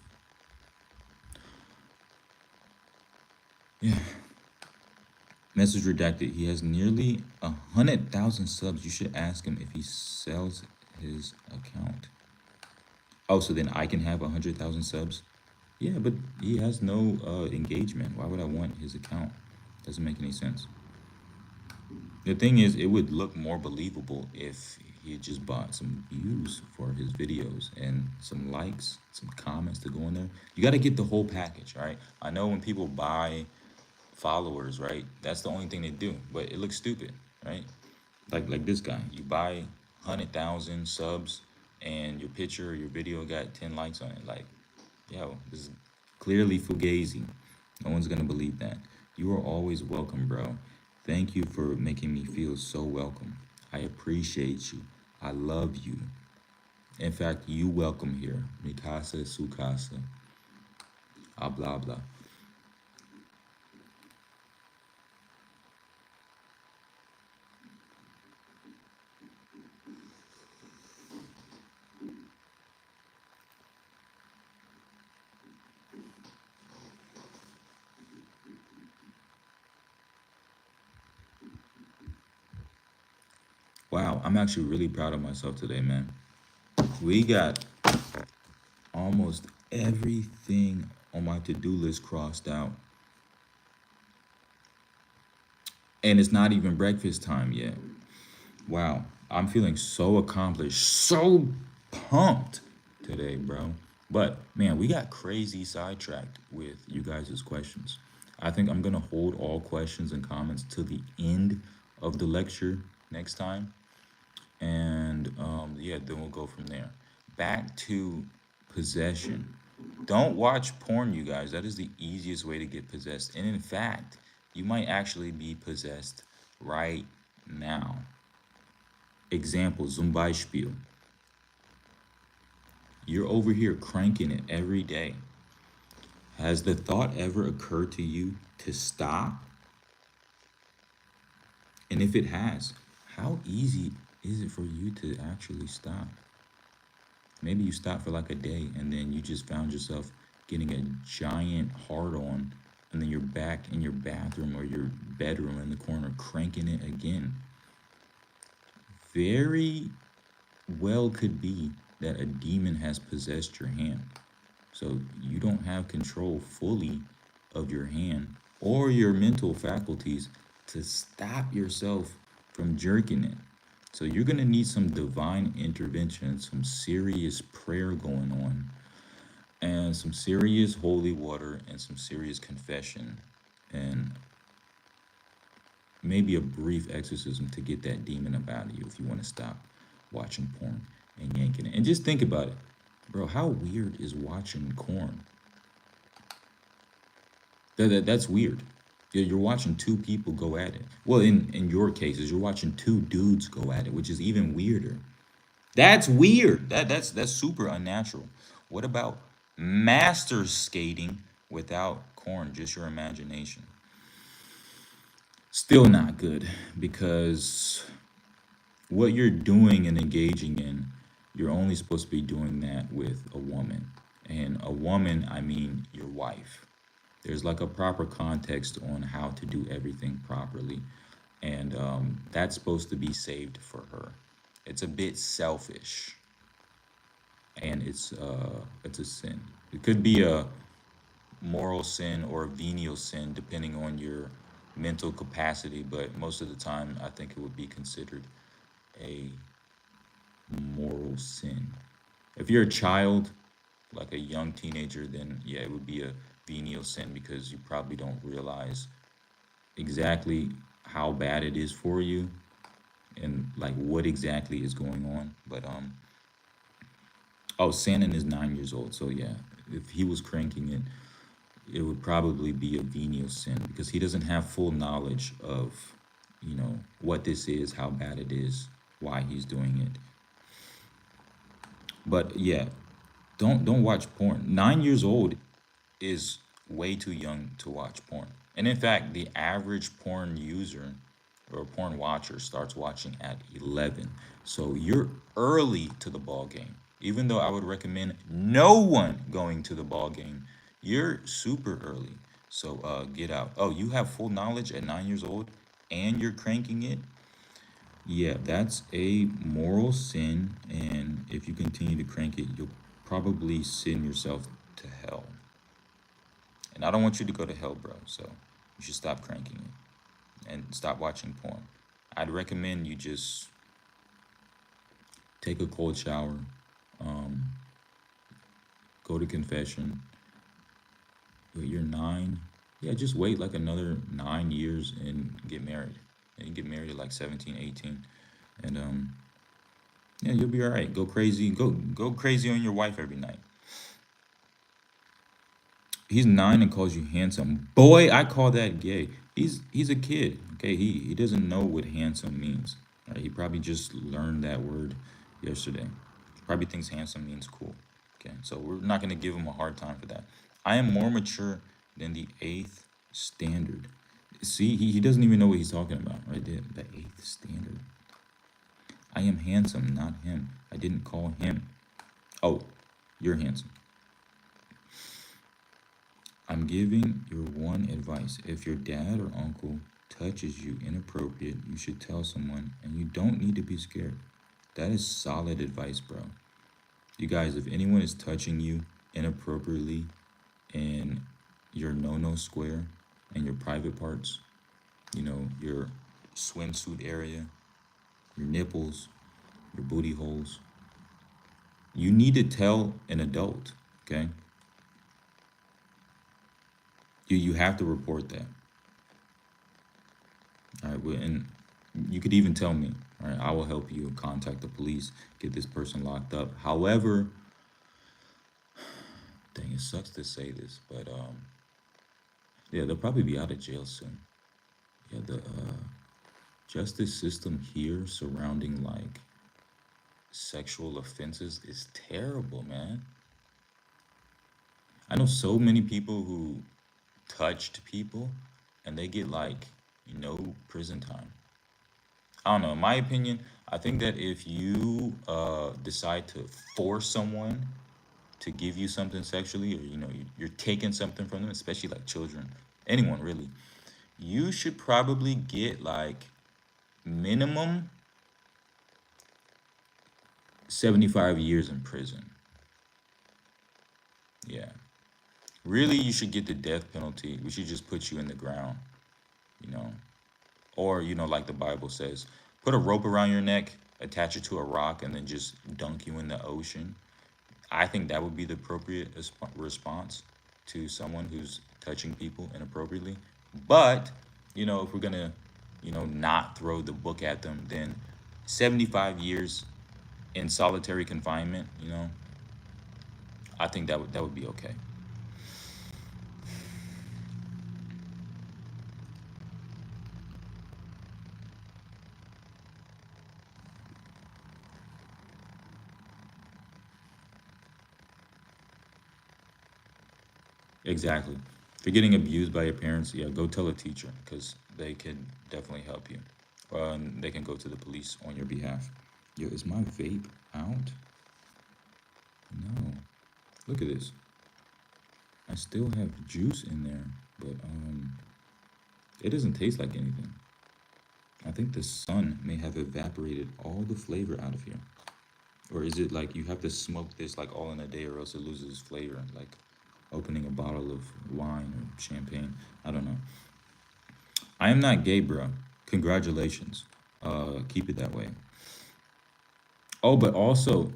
Yeah. Message redacted. He has nearly 100,000 subs. You should ask him if he sells his account. Oh, so then I can have 100,000 subs? Yeah, but he has no engagement. Why would I want his account? Doesn't make any sense. The thing is, it would look more believable if he had just bought some views for his videos and some likes, some comments to go in there. You got to get the whole package, right? I know when people buy followers, right? That's the only thing they do, but it looks stupid, right? Like this guy, you buy 100,000 subs, and your picture or your video got 10 likes on it. Like, yo, this is clearly fugazi. No one's gonna believe that. You are always welcome, bro. Thank you for making me feel so welcome. I appreciate you. I love you. In fact, you welcome here. Mikasa, Sukasa, blah blah. Wow, I'm actually really proud of myself today, man. We got almost everything on my to-do list crossed out. And it's not even breakfast time yet. Wow, I'm feeling so accomplished, so pumped today, bro. But man, we got crazy sidetracked with you guys' questions. I think I'm gonna hold all questions and comments to the end of the lecture next time. And yeah, then we'll go from there. Back to possession. Don't watch porn, you guys. That is the easiest way to get possessed. And in fact, you might actually be possessed right now. Example, zum Beispiel. You're over here cranking it every day. Has the thought ever occurred to you to stop? And if it has, how easy is it for you to actually stop? Maybe you stop for like a day and then you just found yourself getting a giant hard on, and then you're back in your bathroom or your bedroom in the corner cranking it again. Very well could be that a demon has possessed your hand. So you don't have control fully of your hand or your mental faculties to stop yourself from jerking it. So you're going to need some divine intervention, some serious prayer going on, and some serious holy water and some serious confession, and maybe a brief exorcism to get that demon up out of you if you want to stop watching porn and yanking it. And just think about it, bro. How weird is watching corn? That's weird. You're watching two people go at it. Well, in your cases, you're watching two dudes go at it, which is even weirder. That's weird. That's super unnatural. What about master skating without corn? Just your imagination. Still not good, because what you're doing and engaging in, you're only supposed to be doing that with a woman. And a woman, I mean your wife. There's like a proper context on how to do everything properly. And that's supposed to be saved for her. It's a bit selfish, and it's a sin. It could be a moral sin or a venial sin depending on your mental capacity, but most of the time I think it would be considered a moral sin. If you're a child, like a young teenager, then yeah, it would be a venial sin because you probably don't realize exactly how bad it is for you and like what exactly is going on. But oh, Shannon is 9 years old, so yeah, if he was cranking it, it would probably be a venial sin because he doesn't have full knowledge of, what this is, how bad it is, why he's doing it. But yeah, don't watch porn. 9 years old is way too young to watch porn. And in fact, the average porn user or porn watcher starts watching at 11. So you're early to the ball game. Even though I would recommend no one going to the ball game, you're super early. So get out. Oh, you have full knowledge at 9 years old and you're cranking it? Yeah, that's a moral sin. And if you continue to crank it, you'll probably send yourself to hell. And I don't want you to go to hell, bro. So you should stop cranking it and stop watching porn. I'd recommend you just take a cold shower, um, go to confession. You're 9. Yeah, just wait like another 9 years and get married. And you get married at like 17, 18. And yeah, you'll be all right. Go crazy. Go crazy on your wife every night. He's 9 and calls you handsome. Boy, I call that gay. He's a kid. Okay, he doesn't know what handsome means. Right? He probably just learned that word yesterday. Probably thinks handsome means cool. Okay, so we're not gonna give him a hard time for that. I am more mature than the eighth standard. See, he doesn't even know what he's talking about right there. The eighth standard. I am handsome, not him. I didn't call him. Oh, you're handsome. I'm giving your one advice. If your dad or uncle touches you inappropriate, you should tell someone, and you don't need to be scared. That is solid advice, bro. You guys, if anyone is touching you inappropriately in your no square and your private parts, your swimsuit area, your nipples, your booty holes, you need to tell an adult, okay? You have to report that. All right, well, and you could even tell me. All right, I will help you contact the police, get this person locked up. However, dang, it sucks to say this, but yeah, they'll probably be out of jail soon. Yeah, the justice system here surrounding like sexual offenses is terrible, man. I know so many people who touched people and they get like no prison time. I don't know. In my opinion, I think that if you decide to force someone to give you something sexually, or you're taking something from them, especially like children, anyone really, you should probably get like minimum 75 years in prison. Yeah. Really, you should get the death penalty. We should just put you in the ground, you know. Or, like the Bible says, put a rope around your neck, attach it to a rock, and then just dunk you in the ocean. I think that would be the appropriate response to someone who's touching people inappropriately. But, if we're gonna, not throw the book at them, then 75 years in solitary confinement, I think that would be okay. Exactly. If you're getting abused by your parents, yeah, go tell a teacher because they can definitely help you. And they can go to the police on your behalf. Yo, is my vape out? No. Look at this. I still have juice in there, but it doesn't taste like anything. I think the sun may have evaporated all the flavor out of here. Or is it like you have to smoke this like all in a day or else it loses flavor, like opening a bottle of wine or champagne? I don't know. I am not gay, bro. Congratulations. Keep it that way. Oh, but also,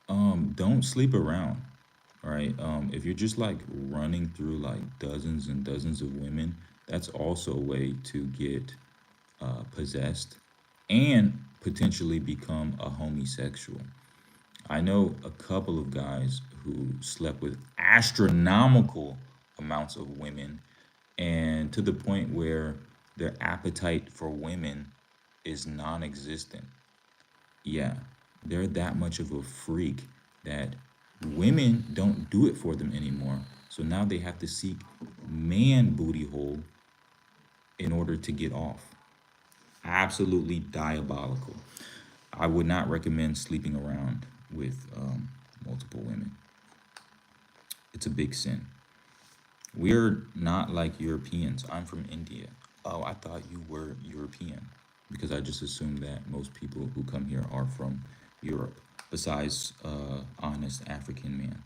don't sleep around. All right. If you're just like running through like dozens and dozens of women, that's also a way to get possessed and potentially become a homosexual. I know a couple of guys who slept with astronomical amounts of women, and to the point where their appetite for women is non existent. Yeah, they're that much of a freak that women don't do it for them anymore. So now they have to seek man booty hole in order to get off. Absolutely diabolical. I would not recommend sleeping around with multiple women. It's a big sin. We're not like Europeans. I'm from India. Oh, I thought you were European because I just assumed that most people who come here are from Europe, besides Honest African Man.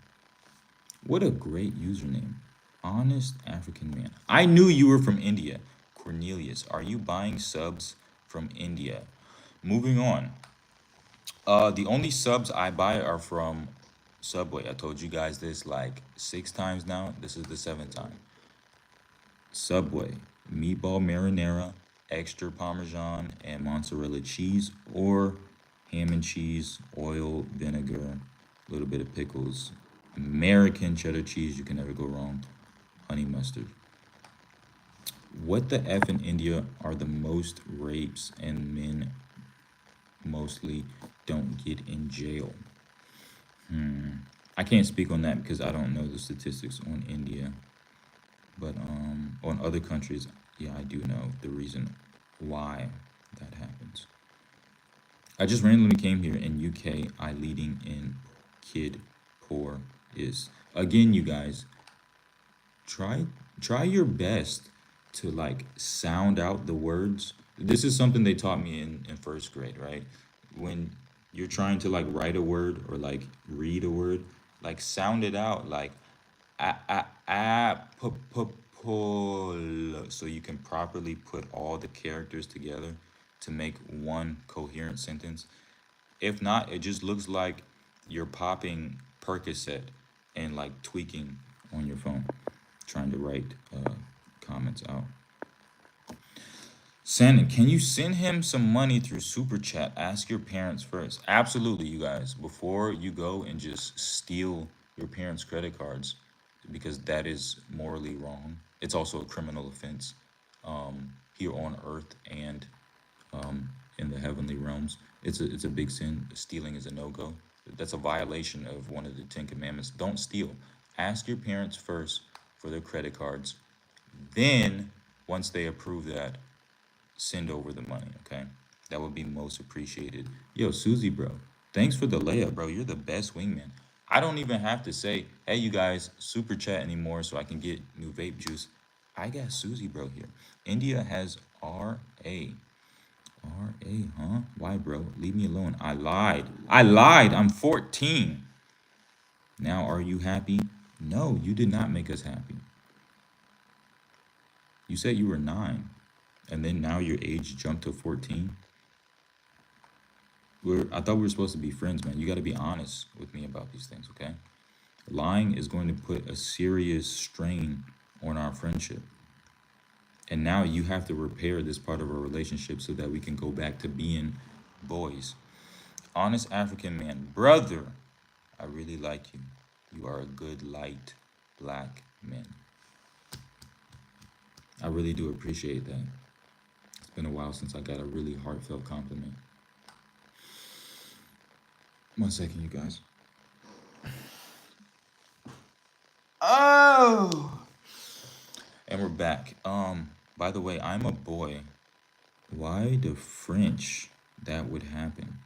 What a great username. Honest African Man. I knew you were from India. Cornelius, are you buying subs from India. Moving on. The only subs I buy are from Subway. I told you guys this like 6 times now. This is the 7th time. Subway, meatball marinara, extra parmesan and mozzarella cheese, or ham and cheese, oil, vinegar, a little bit of pickles, American cheddar cheese, you can never go wrong, honey mustard. What the F in India are the most rapes and men mostly don't get in jail? I can't speak on that because I don't know the statistics on India. But on other countries, yeah, I do know the reason why that happens. I just randomly came here in UK. I leading in kid poor is again, you guys try your best to like sound out the words. This is something they taught me in first grade, right? When you're trying to like write a word or like read a word, like sound it out like pull, so you can properly put all the characters together to make one coherent sentence. If not, it just looks like you're popping Percocet and like tweaking on your phone, trying to write comments out. Shannon, can you send him some money through Super Chat? Ask your parents first. Absolutely, you guys. Before you go and just steal your parents' credit cards, because that is morally wrong. It's also a criminal offense here on earth and in the heavenly realms. It's a big sin. Stealing is a no go. That's a violation of one of the 10 Commandments. Don't steal. Ask your parents first for their credit cards. Then, once they approve that, send over the money, okay? That would be most appreciated. Yo, Susie, bro, thanks for the layup, bro. You're the best wingman. I don't even have to say, hey, you guys, super chat anymore so I can get new vape juice. I got Susie, bro, here. India has R.A. R.A., huh? Why, bro? Leave me alone. I lied. I lied. I'm 14. Now, are you happy? No, you did not make us happy. You said you were 9. And then now your age jumped to 14. I thought we were supposed to be friends, man. You got to be honest with me about these things, okay? Lying is going to put a serious strain on our friendship. And now you have to repair this part of our relationship so that we can go back to being boys. Honest African man. Brother, I really like you. You are a good light black man. I really do appreciate that. It's been a while since I got a really heartfelt compliment. 1 second, you guys. Oh! And we're back. By the way, I'm a boy. Why the French that would happen?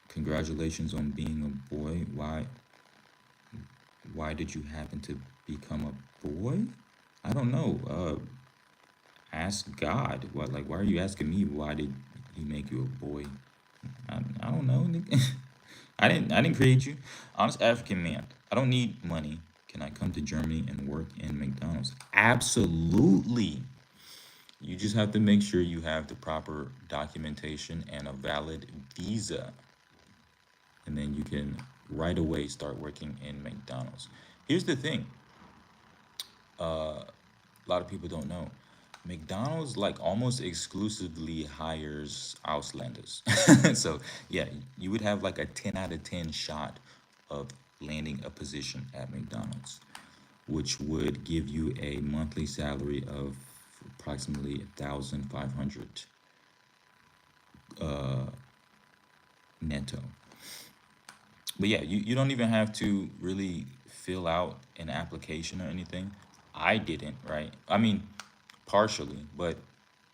Congratulations on being a boy. Why did you happen to become a boy? I don't know. Ask God. Why are you asking me why did he make you a boy? I don't know. I didn't create you. Honest African man. I don't need money. Can I come to Germany and work in McDonald's? Absolutely. You just have to make sure you have the proper documentation and a valid visa. And then you can right away start working in McDonald's. Here's the thing. A lot of people don't know. McDonald's like almost exclusively hires Auslanders. So yeah, you would have like a 10 out of 10 shot of landing a position at McDonald's, which would give you a monthly salary of approximately 1,500 netto. But yeah, you don't even have to really fill out an application or anything. I didn't, right? I mean, partially, but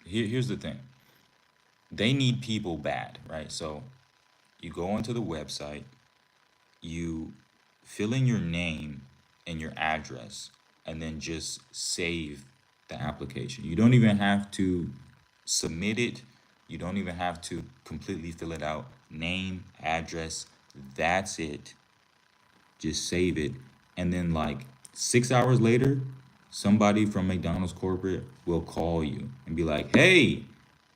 here's the thing. They need people bad, right? So you go onto the website, you fill in your name and your address, and then just save the application. You don't even have to submit it. You don't even have to completely fill it out. Name, address, that's it. Just save it. And then like 6 hours later, somebody from McDonald's corporate will call you and be like, hey,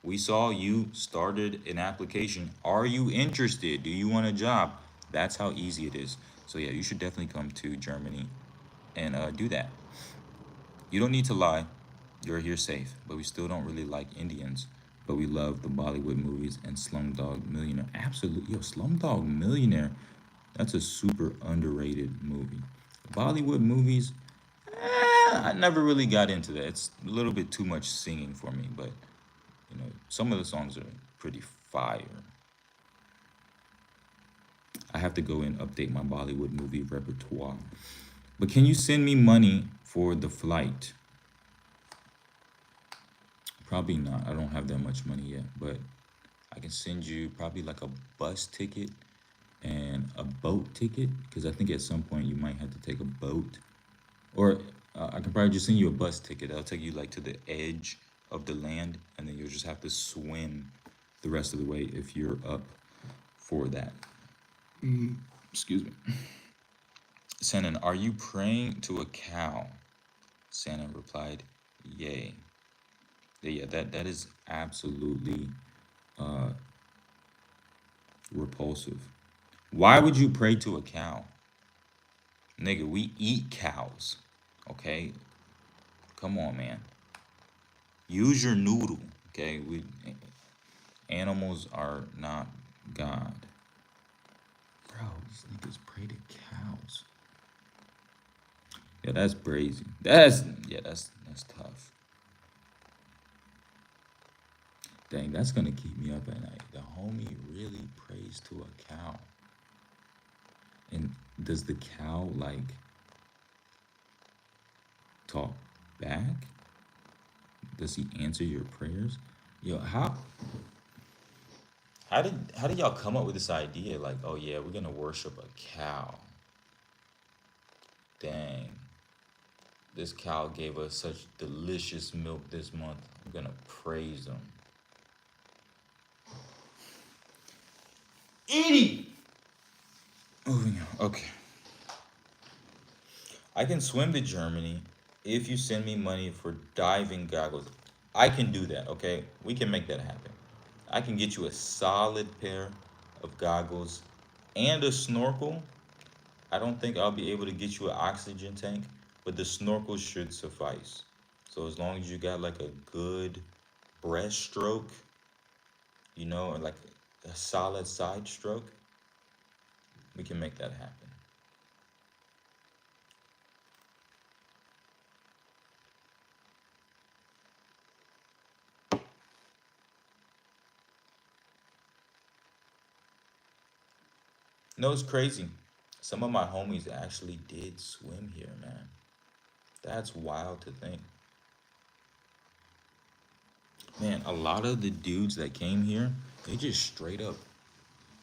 We saw you started an application. Are you interested? Do you want a job? That's how easy it is. So yeah, you should definitely come to Germany and do that. You don't need to lie. You're here safe, but we still don't really like Indians. But we love the Bollywood movies and Slumdog Millionaire. Absolutely. Yo, Slumdog Millionaire, that's a super underrated movie. Bollywood movies, I never really got into that. It's a little bit too much singing for me, but some of the songs are pretty fire. I have to go and update my Bollywood movie repertoire. But can you send me money for the flight? Probably not. I don't have that much money yet, but I can send you probably like a bus ticket and a boat ticket because I think at some point you might have to take a boat, or I can probably just send you a bus ticket. That'll take you like to the edge of the land, and then you'll just have to swim the rest of the way if you're up for that. Excuse me. Sanan, are you praying to a cow? Sanan replied, yay. Yeah, that is absolutely repulsive. Why would you pray to a cow? Nigga, we eat cows. Okay? Come on, man. Use your noodle. Okay? We animals are not God. Bro, these niggas pray to cows. Yeah, that's crazy. That's tough. Dang, that's gonna keep me up at night. The homie really prays to a cow. And does the cow like talk back? Does he answer your prayers? Yo, how did y'all come up with this idea? Like, oh yeah, we're gonna worship a cow. Dang. This cow gave us such delicious milk this month. I'm gonna praise them. Edie! Moving on. Okay. I can swim to Germany if you send me money for diving goggles. I can do that, okay? We can make that happen. I can get you a solid pair of goggles and a snorkel. I don't think I'll be able to get you an oxygen tank, but the snorkel should suffice. So as long as you got like a good breaststroke, or like a solid side stroke, we can make that happen. No, it's crazy. Some of my homies actually did swim here, man. That's wild to think. Man, a lot of the dudes that came here, they just straight up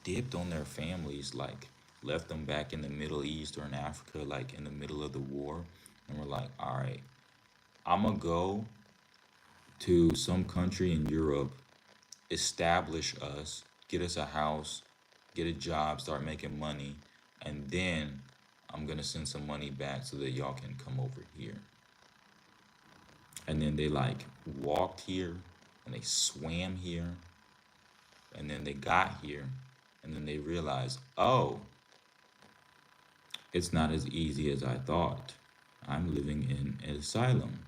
dipped on their families, like left them back in the Middle East or in Africa, like in the middle of the war, and were like, all right, I'm gonna go to some country in Europe, establish us, get us a house, get a job, start making money, and then I'm gonna send some money back so that y'all can come over here. And then they like walked here and they swam here and then they got here and then they realized, oh, it's not as easy as I thought. I'm living in an asylum.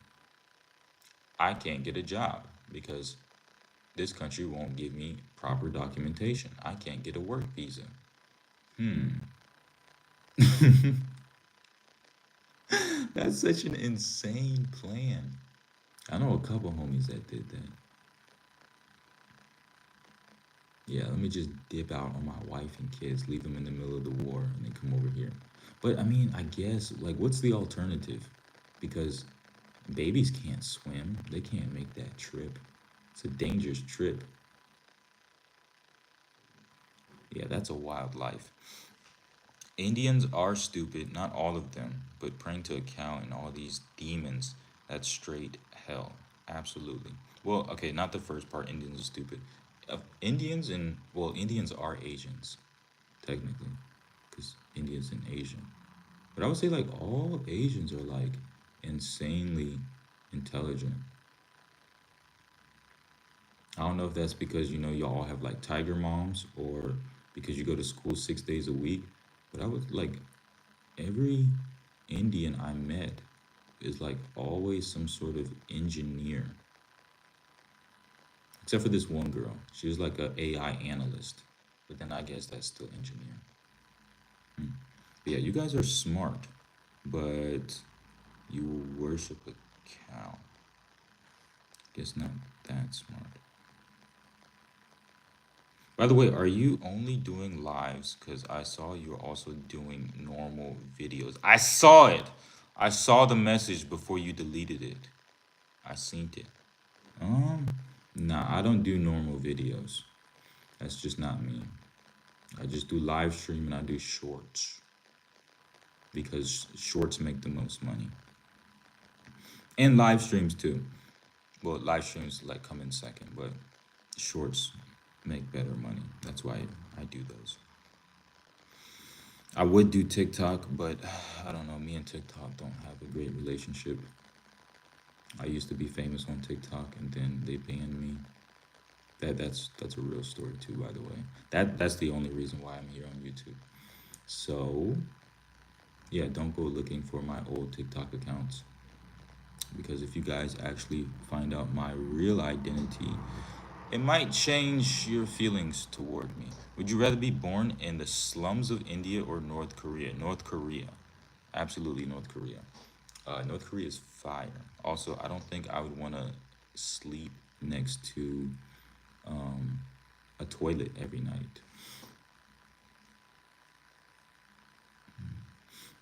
I can't get a job because this country won't give me proper documentation. I can't get a work visa. That's such an insane plan. I know a couple homies that did that. Yeah, let me just dip out on my wife and kids, leave them in the middle of the war, and then come over here. But I mean, I guess, like, what's the alternative? Because babies can't swim, they can't make that trip. It's a dangerous trip. Yeah, that's a wild life. Indians are stupid, not all of them, but praying to a cow and all these demons, that's straight hell. Absolutely. Well, okay, not the first part, Indians are stupid. Indians are Asians, technically, because Indians and Asian. But I would say, like, all Asians are, like, insanely intelligent. I don't know if that's because y'all have like tiger moms or because you go to school 6 days a week, but I was like every Indian I met is like always some sort of engineer, except for this one girl. She was like a AI analyst, but then I guess that's still engineer. But yeah, you guys are smart, but you worship a cow. Guess not that smart. By the way, are you only doing lives? Because I saw you're also doing normal videos. I saw it. I saw the message before you deleted it. I seen it. Um, nah, I don't do normal videos. That's just not me. I just do live stream and I do shorts because shorts make the most money. And live streams too. Well, live streams like come in second, but shorts make better money. That's why I do those. I would do TikTok, but I don't know. Me and TikTok don't have a great relationship. I used to be famous on TikTok, and then they banned me. That's a real story too, by the way. That's the only reason why I'm here on YouTube. So yeah, don't go looking for my old TikTok accounts because if you guys actually find out my real identity, it might change your feelings toward me. Would you rather be born in the slums of India or North Korea? North Korea. Absolutely North Korea. North Korea is fire. Also, I don't think I would want to sleep next to a toilet every night.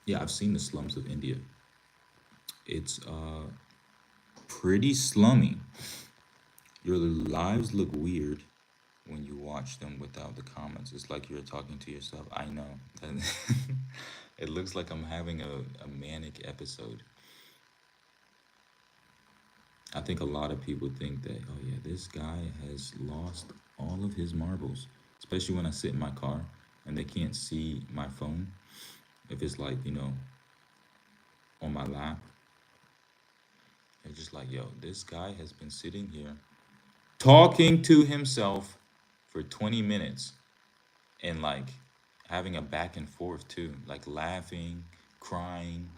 Yeah, I've seen the slums of India. It's pretty slummy. Your lives look weird when you watch them without the comments. It's like you're talking to yourself. I know. It looks like I'm having a manic episode. I think a lot of people think that, oh yeah, this guy has lost all of his marbles. Especially when I sit in my car and they can't see my phone. If it's like, on my lap, they're just like, yo, this guy has been sitting here talking to himself for 20 minutes and like having a back and forth too, like laughing, crying,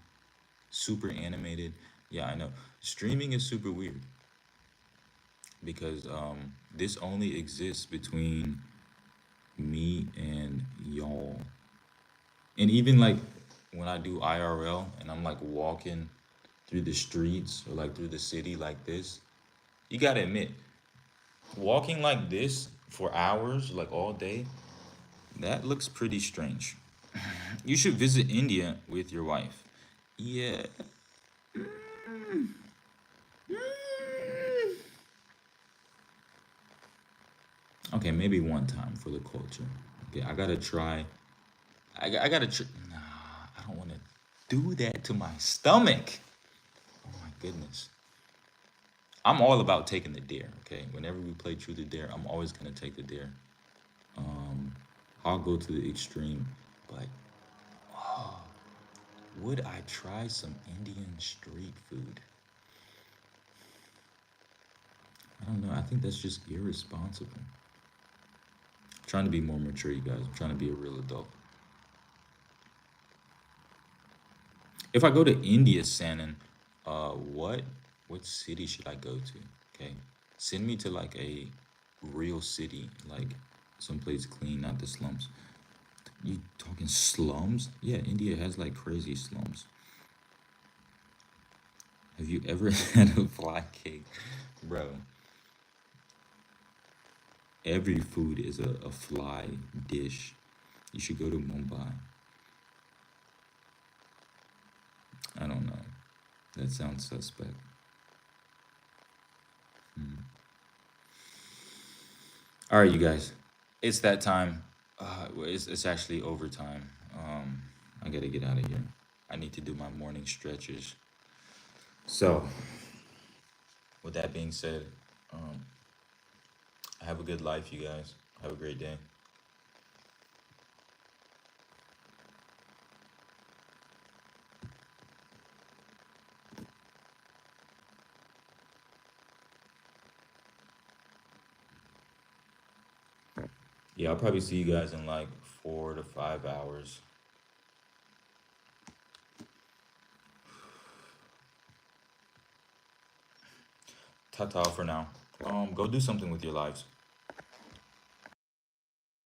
super animated. Yeah, I know. Streaming is super weird because this only exists between me and y'all. And even like when I do IRL and I'm like walking through the streets or like through the city like this, you gotta admit, walking like this for hours, like all day, that looks pretty strange. You should visit India with your wife. Yeah. Okay, maybe one time for the culture. Okay, I gotta try. I gotta try. Nah, I don't want to do that to my stomach. Oh my goodness. I'm all about taking the dare. Okay, whenever we play Truth or Dare, I'm always gonna take the dare. Um, I'll go to the extreme, but would I try some Indian street food? I don't know. I think that's just irresponsible. I'm trying to be more mature, you guys. I'm trying to be a real adult. If I go to India, Sanan, what city should I go to? Okay, send me to like a real city, like someplace clean, not the slums. You talking slums? Yeah, India has like crazy slums. Have you ever had a fly cake, bro? Every food is a fly dish. You should go to Mumbai. I don't know. That sounds suspect. All right, you guys. It's that time. It's actually overtime. I gotta get out of here. I need to do my morning stretches. So, with that being said, um, have a good life, you guys. Have a great day. Yeah, I'll probably see you guys in like 4 to 5 hours. Ta-ta for now. Go do something with your lives.